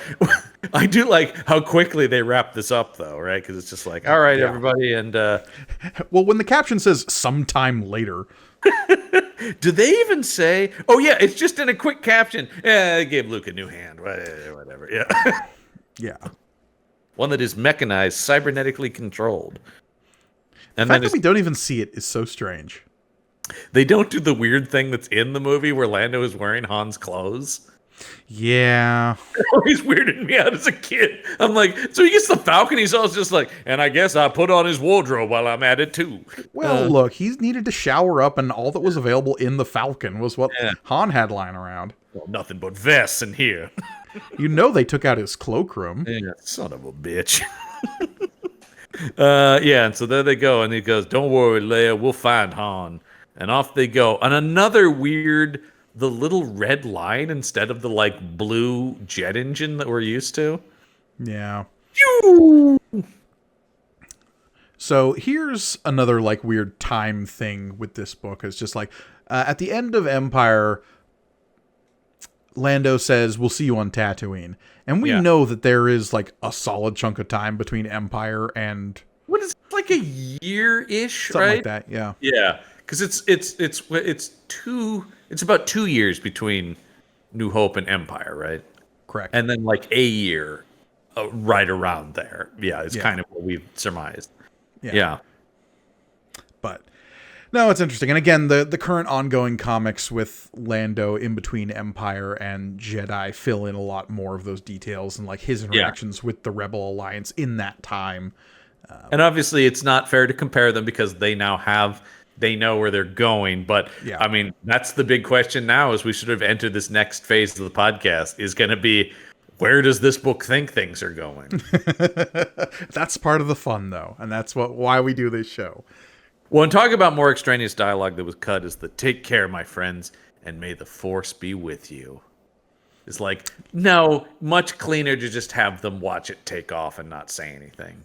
I do like how quickly they wrap this up, though, right? Because it's just like, all right, everybody, and... Well, when the caption says sometime later... Do they even say... Oh, yeah, it's just in a quick caption. Yeah, they gave Luke a new hand. Whatever, yeah. Yeah. One that is mechanized, cybernetically controlled. And the fact that we don't even see it is so strange. They don't do the weird thing that's in the movie where Lando is wearing Han's clothes. Yeah. It always weirded me out as a kid. I'm like, so he gets the Falcon, he's always just like, and I guess I put on his wardrobe while I'm at it too. Well, look, he's needed to shower up, and all that was available in the Falcon was what Han had lying around. Well, nothing but vests in here. You know they took out his cloakroom. Yeah, son of a bitch. And so there they go, and he goes, don't worry, Leia, we'll find Han. And off they go. And another weird, the little red line instead of the like blue jet engine that we're used to. Yeah. So here's another like weird time thing with this book. It's just like at the end of Empire, Lando says, we'll see you on Tatooine. And we know that there is like a solid chunk of time between Empire and... What is it, like a year-ish, something right? like that, yeah. Yeah. Because it's about 2 years between New Hope and Empire, right? Correct. And then like a year right around there. Yeah, it's kind of what we've surmised. Yeah. But no, it's interesting. And again, the current ongoing comics with Lando in between Empire and Jedi fill in a lot more of those details and like his interactions with the Rebel Alliance in that time. And obviously it's not fair to compare them because they know where they're going. But I mean, that's the big question now as we sort of enter this next phase of the podcast is going to be, where does this book think things are going? That's part of the fun, though. And that's why we do this show. Well, and talk about more extraneous dialogue that was cut is the take care, my friends, and may the force be with you. It's like, no, much cleaner to just have them watch it take off and not say anything.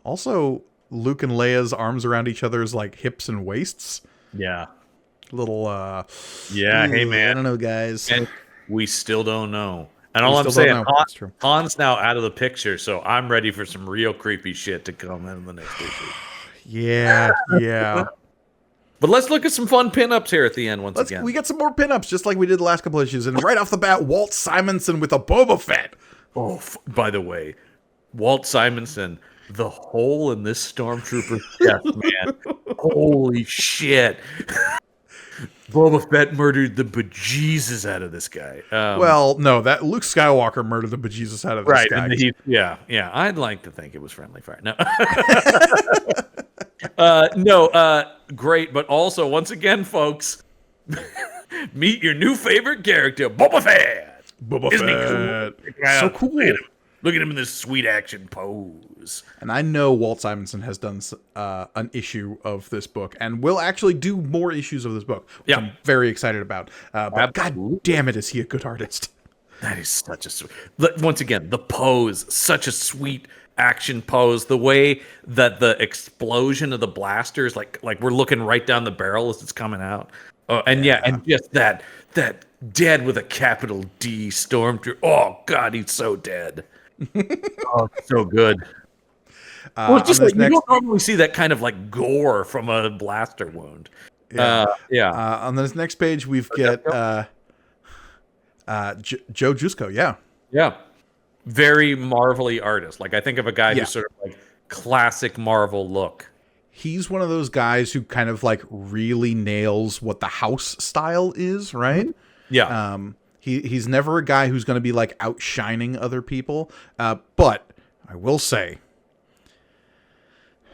Also, Luke and Leia's arms around each other's like hips and waists. Yeah. Little hey man. I don't know, guys. And we still don't know. And all I'm saying, Han's now out of the picture, so I'm ready for some real creepy shit to come in the next issue. Yeah. But let's look at some fun pinups here at the end once again. We get some more pinups, just like we did the last couple issues. And right off the bat, Walt Simonson with a Boba Fett. Oh, by the way, Walt Simonson, the hole in this stormtrooper's chest, man. Holy shit. Boba Fett murdered the bejesus out of this guy. Well, no, that Luke Skywalker murdered the bejesus out of this guy. Yeah. I'd like to think it was friendly fire. No. Great, but also, once again, folks, meet your new favorite character, Boba Fett. Boba Fett. So cool. Look at him in this sweet action pose. And I know Walt Simonson has done an issue of this book, and will actually do more issues of this book, which I'm very excited about. But God damn it, is he a good artist? That is such a once again, the pose, such a sweet action pose. The way that the explosion of the blasters, like we're looking right down the barrel as it's coming out. And just that dead with a capital D stormtrooper. Oh God, he's so dead. Oh, so good. Well, it's just like you don't normally see that kind of like gore from a blaster wound. On this next page, we've got Joe Jusko. Yeah. Very Marvel-y artist. Like I think of a guy who's sort of like classic Marvel look. He's one of those guys who kind of like really nails what the house style is, right? Yeah. He's never a guy who's going to be like outshining other people. But I will say,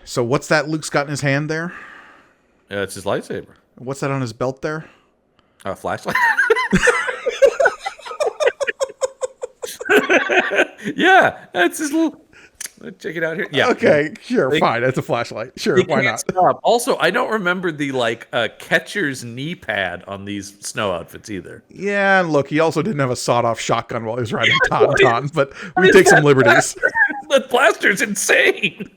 so what's that Luke's got in his hand there? It's his lightsaber. What's that on his belt there? A flashlight. Yeah, that's his little. Check it out here. Yeah. Okay. Sure. Fine. It's a flashlight. Sure. Why not? Stop. Also, I don't remember the catcher's knee pad on these snow outfits either. Yeah. And look, he also didn't have a sawed-off shotgun while he was riding Tauntaun, but we take some liberties. The blaster's insane.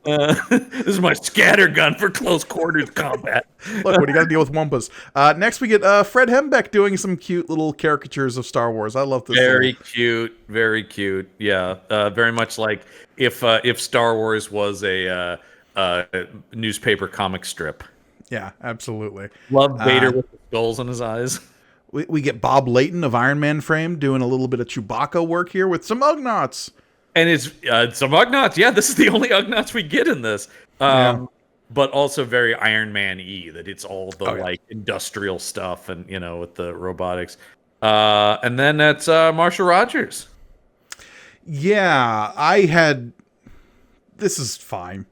This is my scatter gun for close quarters combat. Look, what do you got to deal with Wumpas? Next, we get Fred Hembeck doing some cute little caricatures of Star Wars. I love this. Very cute. Yeah, very much like if Star Wars was a newspaper comic strip. Yeah, absolutely. Love Vader with the skulls in his eyes. We get Bob Layton of Iron Man fame doing a little bit of Chewbacca work here with some Ugnaughts. And it's some Ugnaughts. Yeah, this is the only Ugnaughts we get in this. But also very Iron Man-y, that it's all the industrial stuff and, with the robotics. And then that's Marsha Rogers. Yeah, this is fine.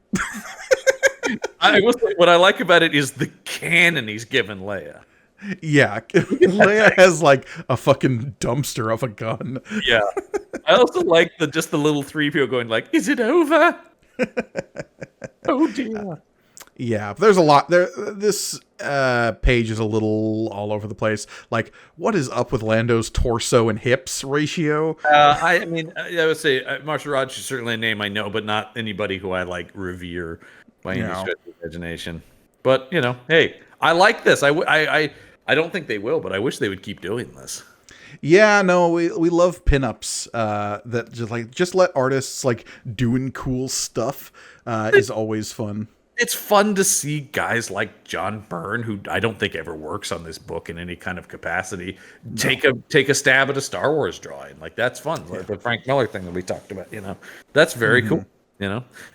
What I like about it is the cannon he's given Leia. Yeah, Leia has like a fucking dumpster of a gun. Yeah, I also like the little 3PO going like, "Is it over?" Oh dear. Yeah, there's a lot there. This page is a little all over the place. Like, what is up with Lando's torso and hips ratio? I would say Marsha Rogers is certainly a name I know, but not anybody who I like revere by any stretch of imagination. But hey, I like this. I don't think they will, but I wish they would keep doing this. Yeah, no, we love pinups that just let artists like doing cool stuff is always fun. It's fun to see guys like John Byrne, who I don't think ever works on this book in any kind of capacity, take a stab at a Star Wars drawing. Like that's fun. Like the Frank Miller thing that we talked about, that's very cool.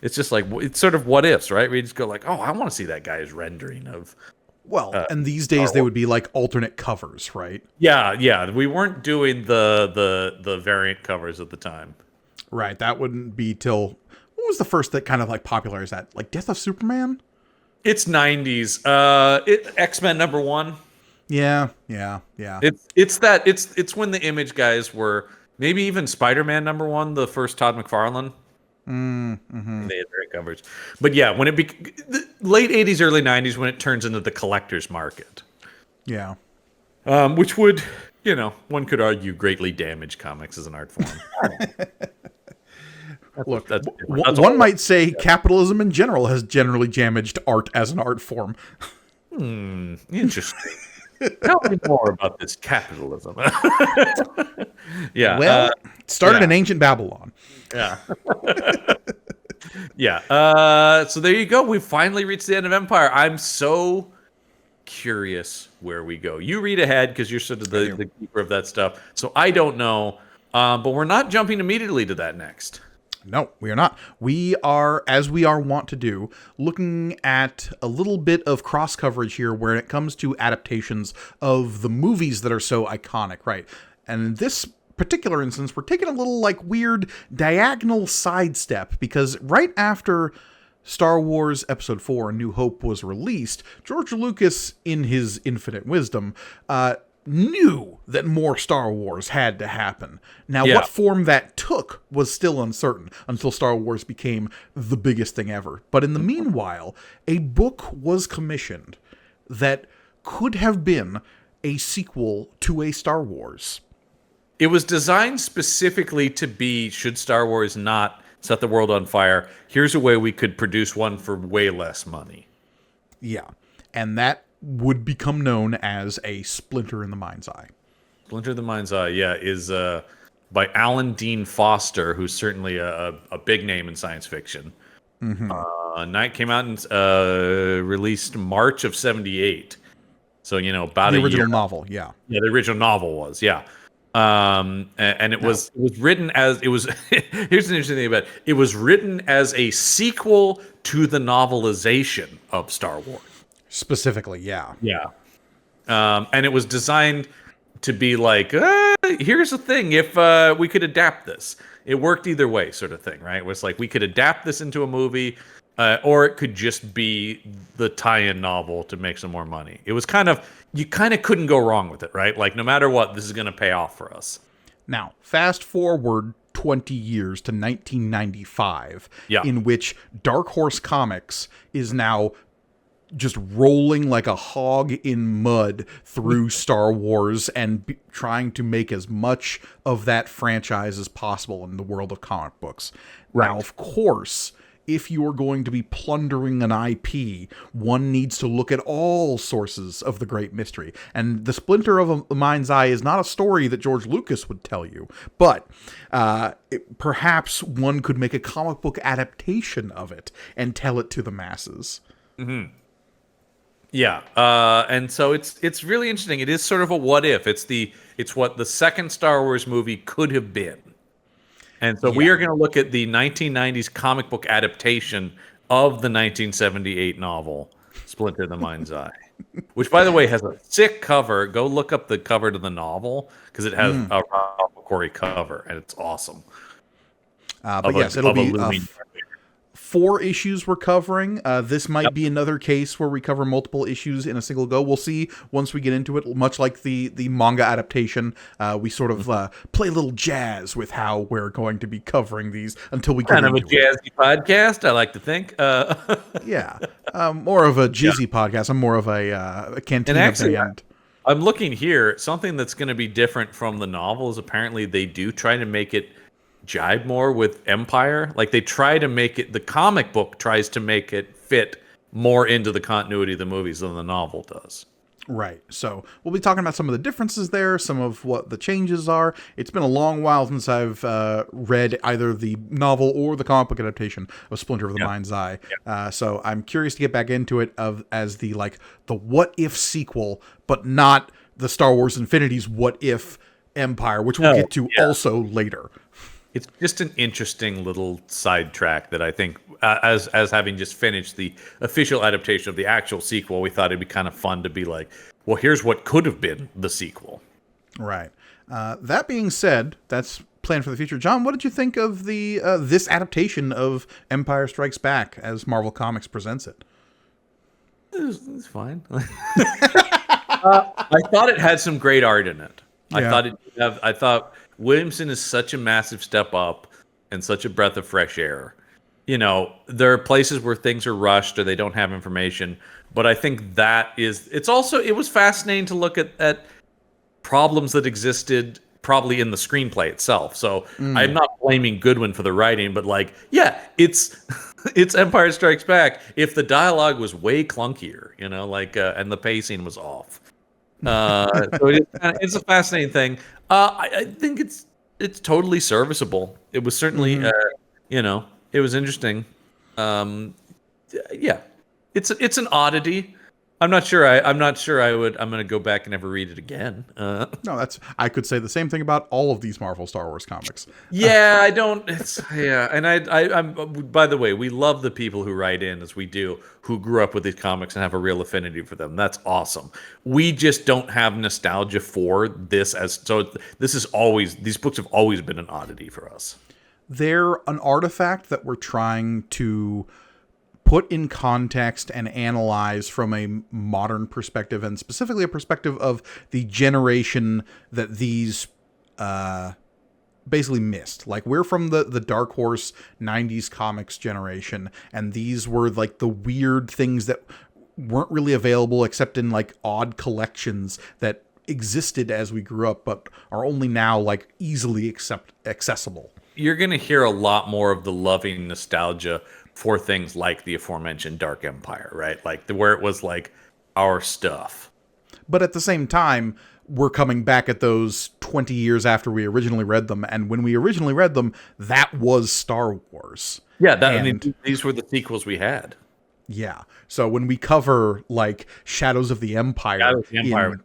It's just like it's sort of what ifs, right? We just go like, oh, I want to see that guy's rendering of. Well, and these days they would be like alternate covers, right? Yeah. We weren't doing the variant covers at the time. Right. That wouldn't be till what was the first that kind of like popularized that? Like Death of Superman? It's 90s. X-Men #1. Yeah. It's when the Image guys were maybe even Spider-Man #1, the first Todd McFarlane. Mm-hmm. They had variant covers. But yeah, when the late 80s, early 90s, when it turns into the collector's market. Yeah. Which would, one could argue greatly damage comics as an art form. Look, one might say capitalism in general has generally damaged art as an art form. Interesting. Tell me more about this capitalism. Yeah. Well, it started in ancient Babylon. Yeah. Yeah. So there you go. We finally reached the end of Empire. I'm so curious where we go. You read ahead because you're sort of the keeper of that stuff. So I don't know, but we're not jumping immediately to that next. No, we are not. We are, as we are wont to do, looking at a little bit of cross coverage here when it comes to adaptations of the movies that are so iconic, right? And in this particular instance, we're taking a little like weird diagonal sidestep because right after Star Wars Episode 4 A New Hope was released, George Lucas, in his infinite wisdom, knew that more Star Wars had to happen. Now, what form that took was still uncertain until Star Wars became the biggest thing ever. But in the meanwhile, a book was commissioned that could have been a sequel to a Star Wars. It was designed specifically to be, should Star Wars not set the world on fire, here's a way we could produce one for way less money. Yeah, and that would become known as a Splinter in the Mind's Eye. Splinter in the Mind's Eye, is by Alan Dean Foster, who's certainly a big name in science fiction. Night came out and released March of '78. So, about the a year. The original novel, yeah. Yeah, the original novel was, yeah. And it was written as, it was, here's an interesting thing about it. It was written as a sequel to the novelization of Star Wars. Specifically, yeah. Yeah. And it was designed to be like, here's the thing, if we could adapt this. It worked either way, sort of thing, right? It was like, we could adapt this into a movie, or it could just be the tie-in novel to make some more money. It was you kind of couldn't go wrong with it, right? Like, no matter what, this is going to pay off for us. Now, fast forward 20 years to 1995, in which Dark Horse Comics is now just rolling like a hog in mud through Star Wars and trying to make as much of that franchise as possible in the world of comic books. Right. Now, of course, if you are going to be plundering an IP, one needs to look at all sources of the great mystery. And The Splinter of the Mind's Eye is not a story that George Lucas would tell you, but perhaps one could make a comic book adaptation of it and tell it to the masses. Mm-hmm. Yeah, and so it's really interesting. It is sort of a what if. It's what the second Star Wars movie could have been. And so we are going to look at the 1990s comic book adaptation of the 1978 novel, Splinter the Mind's Eye, which, by the way, has a sick cover. Go look up the cover to the novel, because it has a Ralph McQuarrie cover, and it's awesome. But yes, it'll be 4 issues we're covering. This might be another case where we cover multiple issues in a single go. We'll see once we get into it. Much like the manga adaptation, we sort of play a little jazz with how we're going to be covering these until we get into it. Kind of a jazzy podcast, I like to think. Yeah, more of a jizzy podcast. I'm more of a cantina band. I'm looking here. Something that's going to be different from the novel is apparently they do try to make it jibe more with Empire. Like, they try to make it, the comic book tries to make it fit more into the continuity of the movies than the novel does. Right. So we'll be talking about some of the differences there, some of what the changes are. It's been a long while since I've read either the novel or the comic book adaptation of Splinter of the Mind's Eye. So I'm curious to get back into it as the what if sequel, but not the Star Wars Infinity's what if Empire, which we'll get to also later. It's just an interesting little sidetrack that I think, as having just finished the official adaptation of the actual sequel, we thought it'd be kind of fun to be like, well, here's what could have been the sequel. Right. That being said, that's planned for the future. John, what did you think of the this adaptation of Empire Strikes Back as Marvel Comics presents it? It's fine. I thought it had some great art in it. Yeah. I thought Williamson is such a massive step up and such a breath of fresh air. There are places where things are rushed or they don't have information, but I think it was fascinating to look at problems that existed probably in the screenplay itself. So I'm not blaming Goodwin for the writing, but it's Empire Strikes Back if the dialogue was way clunkier, and the pacing was off. So it's a fascinating thing. I think it's totally serviceable. It was certainly, it was interesting. It's an oddity. I'm not sure. I'm not sure I would. I'm going to go back and never read it again. No, I could say the same thing about all of these Marvel Star Wars comics. Yeah, I don't. It's yeah, and I'm. By the way, we love the people who write in as we do, who grew up with these comics and have a real affinity for them. That's awesome. We just don't have nostalgia for this as so. This is always these books have always been an oddity for us. They're an artifact that we're trying to put in context and analyze from a modern perspective, and specifically a perspective of the generation that these basically missed. Like, we're from the Dark Horse 90s comics generation, and these were like the weird things that weren't really available except in like odd collections that existed as we grew up, but are only now like easily accessible. You're going to hear a lot more of the loving nostalgia for things like the aforementioned Dark Empire, right? Like where it was like our stuff. But at the same time, we're coming back at those 20 years after we originally read them. And when we originally read them, that was Star Wars. Yeah, I mean, these were the sequels we had. Yeah. So when we cover like Shadows of the Empire, Was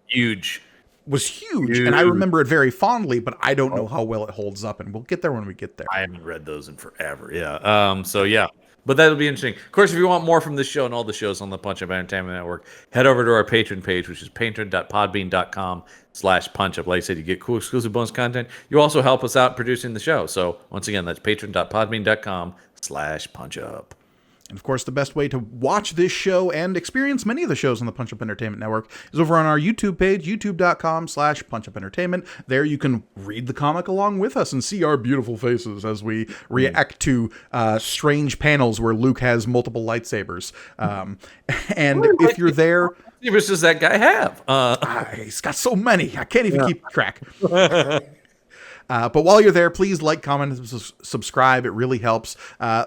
huge. Was huge. And I remember it very fondly, but I don't know how well it holds up. And we'll get there when we get there. I haven't read those in forever. Yeah. So yeah. But that'll be interesting. Of course, if you want more from this show and all the shows on the Punch Up Entertainment Network, head over to our Patreon page, which is patreon.podbean.com/punchup. Like I said, you get cool exclusive bonus content. You also help us out producing the show. So once again, that's patreon.podbean.com/punchup. And of course, the best way to watch this show and experience many of the shows on the Punch Up Entertainment Network is over on our YouTube page, youtube.com/punchupentertainment. There you can read the comic along with us and see our beautiful faces as we react to strange panels where Luke has multiple lightsabers. And if you're there... What lightsabers does that guy have? He's got so many. I can't even keep track. But while you're there, please like, comment, and subscribe. It really helps.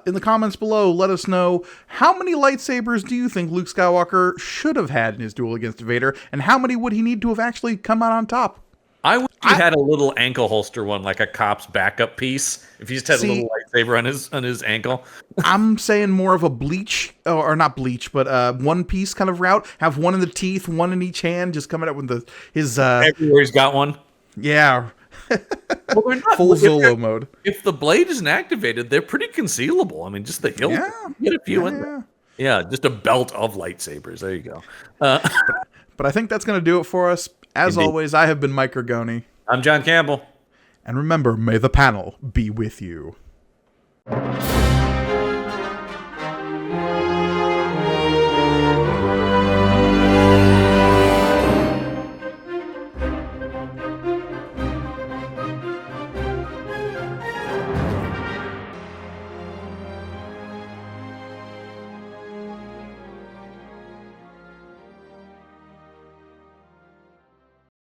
In the comments below, let us know, how many lightsabers do you think Luke Skywalker should have had in his duel against Vader, and how many would he need to have actually come out on top? I wish he had a little ankle holster one, like a cop's backup piece. If he just had a little lightsaber on his ankle. I'm saying more of a bleach, or not bleach, but one piece kind of route. Have one in the teeth, one in each hand, just coming out with his... Everywhere he's got one? Yeah. Well, they're not full Zolo mode. If the blade isn't activated, they're pretty concealable. I mean, just the hilt. Yeah. Get a few in there. Yeah, just a belt of lightsabers. There you go. But I think that's going to do it for us. As always, I have been Mike Ergoni. I'm John Campbell. And remember, may the panel be with you.